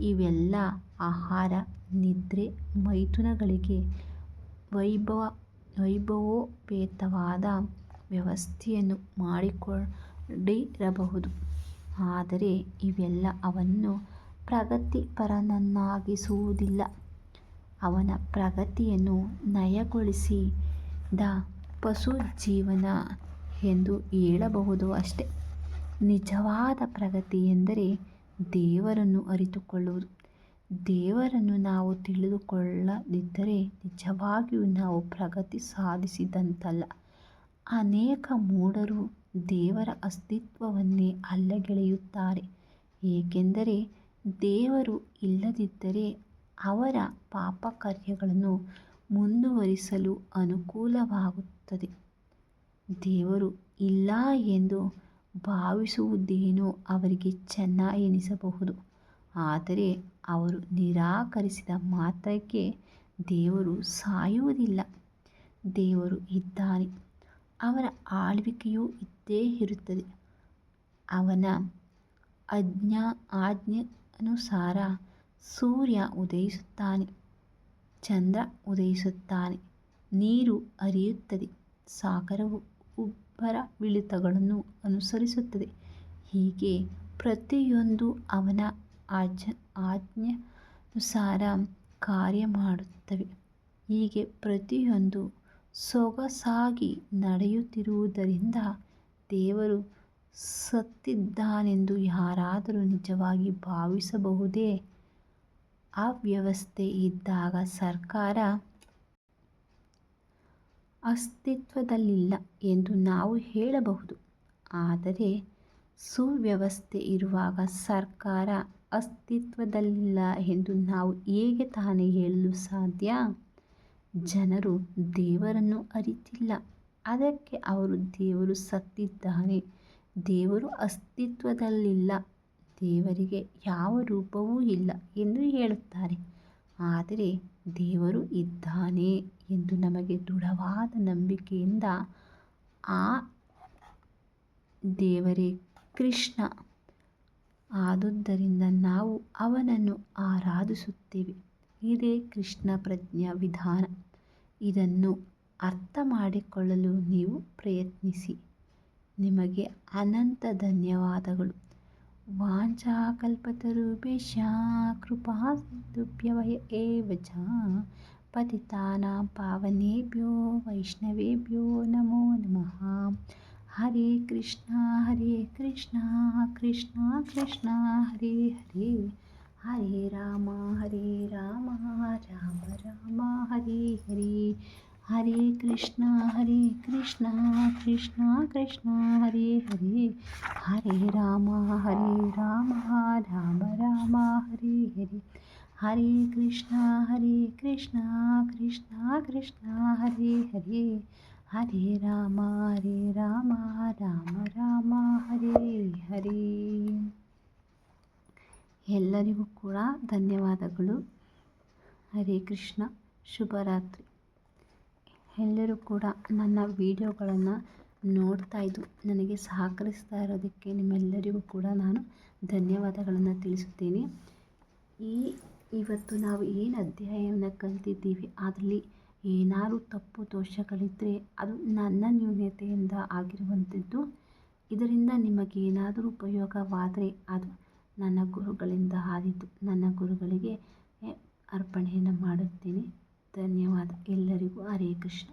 ಇವೆಲ್ಲ ಆಹಾರ, ನಿದ್ರೆ, ಮೈಥುನಗಳಿಗೆ ವೈಭವೋಪೇತವಾದ ವ್ಯವಸ್ಥೆಯನ್ನು ಮಾಡಿಕೊಂಡಿರಬಹುದು, ಆದರೆ ಇವೆಲ್ಲ ಅವನನ್ನು ಪ್ರಗತಿಪರನನ್ನಾಗಿಸುವುದಿಲ್ಲ. ಅವನ ಪ್ರಗತಿಯನ್ನು ನಯಗೊಳಿಸಿದ ಪಶುಜೀವನ ಎಂದು ಹೇಳಬಹುದು ಅಷ್ಟೆ. ನಿಜವಾದ ಪ್ರಗತಿ ಎಂದರೆ ದೇವರನ್ನು ಅರಿತುಕೊಳ್ಳುವುದು. ದೇವರನ್ನು ನಾವು ತಿಳಿದುಕೊಳ್ಳದಿದ್ದರೆ ನಿಜವಾಗಿಯೂ ನಾವು ಪ್ರಗತಿ ಸಾಧಿಸಿದಂತಲ್ಲ. ಅನೇಕ ಮೂಢರು ದೇವರ ಅಸ್ತಿತ್ವವನ್ನೇ ಅಲ್ಲಗಳೆಯುತ್ತಾರೆ, ಏಕೆಂದರೆ ದೇವರು ಇಲ್ಲದಿದ್ದರೆ ಅವರ ಪಾಪಕಾರ್ಯಗಳನ್ನು ಮುಂದುವರಿಸಲು ಅನುಕೂಲವಾಗುತ್ತದೆ. ದೇವರು ಇಲ್ಲ ಎಂದು ಭಾವಿಸುವುದೇನೋ ಅವರಿಗೆ ಚೆನ್ನಾಗೆನಿಸಬಹುದು, ಆದರೆ ಅವರು ನಿರಾಕರಿಸಿದ ಮಾತ್ರಕ್ಕೆ ದೇವರು ಸಾಯುವುದಿಲ್ಲ. ದೇವರು ಇದ್ದಾನೆ, ಅವನ ಆಳ್ವಿಕೆಯೂ ಇದ್ದೇ ಇರುತ್ತದೆ. ಅವನ ಆಜ್ಞೆಯನುಸಾರ ಸೂರ್ಯ ಉದಯಿಸುತ್ತಾನೆ, ಚಂದ್ರ ಉದಯಿಸುತ್ತಾನೆ, ನೀರು ಹರಿಯುತ್ತದೆ, ಸಾಗರವು ಉಬ್ಬರವಿಳಿತಗಳನ್ನು ಅನುಸರಿಸುತ್ತದೆ. ಹೀಗೆ ಪ್ರತಿಯೊಂದೂ ಅವನ ಆಜ್ಞೆಯನುಸಾರ ಕಾರ್ಯಮಾಡುತ್ತವೆ. ಹೀಗೆ ಪ್ರತಿಯೊಂದೂ ಸೊಗಸಾಗಿ ನಡೆಯುತ್ತಿರುವುದರಿಂದ ದೇವರು ಸತ್ತಿದ್ದಾನೆಂದು ಯಾರಾದರೂ ನಿಜವಾಗಿ ಭಾವಿಸಬಹುದೇ? ಅವ್ಯವಸ್ಥೆ ಇದ್ದಾಗ ಸರ್ಕಾರ ಅಸ್ತಿತ್ವದಲ್ಲಿಲ್ಲ ಎಂದು ನಾವು ಹೇಳಬಹುದು. ಆದರೆ ಸುವ್ಯವಸ್ಥೆ ಇರುವಾಗ ಸರ್ಕಾರ ಅಸ್ತಿತ್ವದಲ್ಲಿಲ್ಲ ಎಂದು ನಾವು ಹೇಗೆ ತಾನೇ ಹೇಳಲು ಸಾಧ್ಯ? ಜನರು ದೇವರನ್ನು ಅರಿತಿಲ್ಲ, ಅದಕ್ಕೆ ಅವರು ದೇವರು ಸತ್ತಿದ್ದಾನೆ, ದೇವರು ಅಸ್ತಿತ್ವದಲ್ಲಿಲ್ಲ, ದೇವರಿಗೆ ಯಾವ ರೂಪವೂ ಇಲ್ಲ ಎಂದು ಹೇಳುತ್ತಾರೆ. ಆದರೆ ದೇವರು ಇದ್ದಾನೆ ಎಂದು ನಮಗೆ ದೃಢವಾದ ನಂಬಿಕೆಯಿಂದ ಆ ದೇವರೇ ಕೃಷ್ಣ. ಆದುದರಿಂದ ನಾವು ಅವನನ್ನು ಆರಾಧಿಸುತ್ತೇವೆ. ಇದೇ ಕೃಷ್ಣ ಪ್ರಜ್ಞಾ ವಿಧಾನ. ಇದನ್ನು ಅರ್ಥ ಮಾಡಿಕೊಳ್ಳಲು ನೀವು ಪ್ರಯತ್ನಿಸಿ. ನಿಮಗೆ ಅನಂತ ಧನ್ಯವಾದಗಳು. ವಾಂಛಾಕಲ್ಪತರುಭ್ಯಶ್ಚ ಕೃಪಾ ಸಿಂಧುಭ್ಯಃ ಏವ ಚ ಪತಿತಾನಾಂ ಪಾವನೇಭ್ಯೋ ವೈಷ್ಣವೇಭ್ಯೋ ನಮೋ ನಮಃ. ಹರೇ ಕೃಷ್ಣ ಕೃಷ್ಣ ಕೃಷ್ಣ ಹರೇ ಹರೇ, ಹರೇ ರಾಮ ರಾಮ ರಾಮ ಹರೇ ಹರೇ, ಹರೇ ಕೃಷ್ಣ ಕೃಷ್ಣ ಕೃಷ್ಣ ಹರೇ ಹರೇ, ಹರೇ ರಾಮ ರಾಮ ರಾಮ ಹರೇ ಹರೇ, ಹರೇ ಕೃಷ್ಣ ಕೃಷ್ಣ ಕೃಷ್ಣ ಹರೇ ಹರೇ, ಹರೇ ರಾಮ ರಾಮ ರಾಮ ಹರೇ ಹರೇ. ಎಲ್ಲರಿಗೂ ಕೂಡ ಧನ್ಯವಾದಗಳು. ಹರೇ ಕೃಷ್ಣ. ಶುಭರಾತ್ರಿ. ಎಲ್ಲರೂ ಕೂಡ ನನ್ನ ವಿಡಿಯೋಗಳನ್ನು ನೋಡ್ತಾ ಇದ್ದು ನನಗೆ ಸಹಕರಿಸ್ತಾ ಇರೋದಕ್ಕೆ ನಿಮ್ಮೆಲ್ಲರಿಗೂ ಕೂಡ ನಾನು ಧನ್ಯವಾದಗಳನ್ನು ತಿಳಿಸುತ್ತೇನೆ. ಇವತ್ತು ನಾವು ಏನು ಅಧ್ಯಾಯವನ್ನು ಕಲಿತಿದ್ದೀವಿ, ಅದರಲ್ಲಿ ಏನಾದರೂ ತಪ್ಪು ದೋಷಗಳಿದ್ದರೆ ಅದು ನನ್ನ ನ್ಯೂನತೆಯಿಂದ ಆಗಿರುವಂಥದ್ದು. ಇದರಿಂದ ನಿಮಗೇನಾದರೂ ಉಪಯೋಗವಾದರೆ ಅದು ನನ್ನ ಗುರುಗಳಿಂದ ಆದಿತು. ನನ್ನ ಗುರುಗಳಿಗೆ ಅರ್ಪಣೆಯನ್ನು ಮಾಡುತ್ತೇನೆ. ಧನ್ಯವಾದ. ಎಲ್ಲರಿಗೂ ಹರೇ ಕೃಷ್ಣ.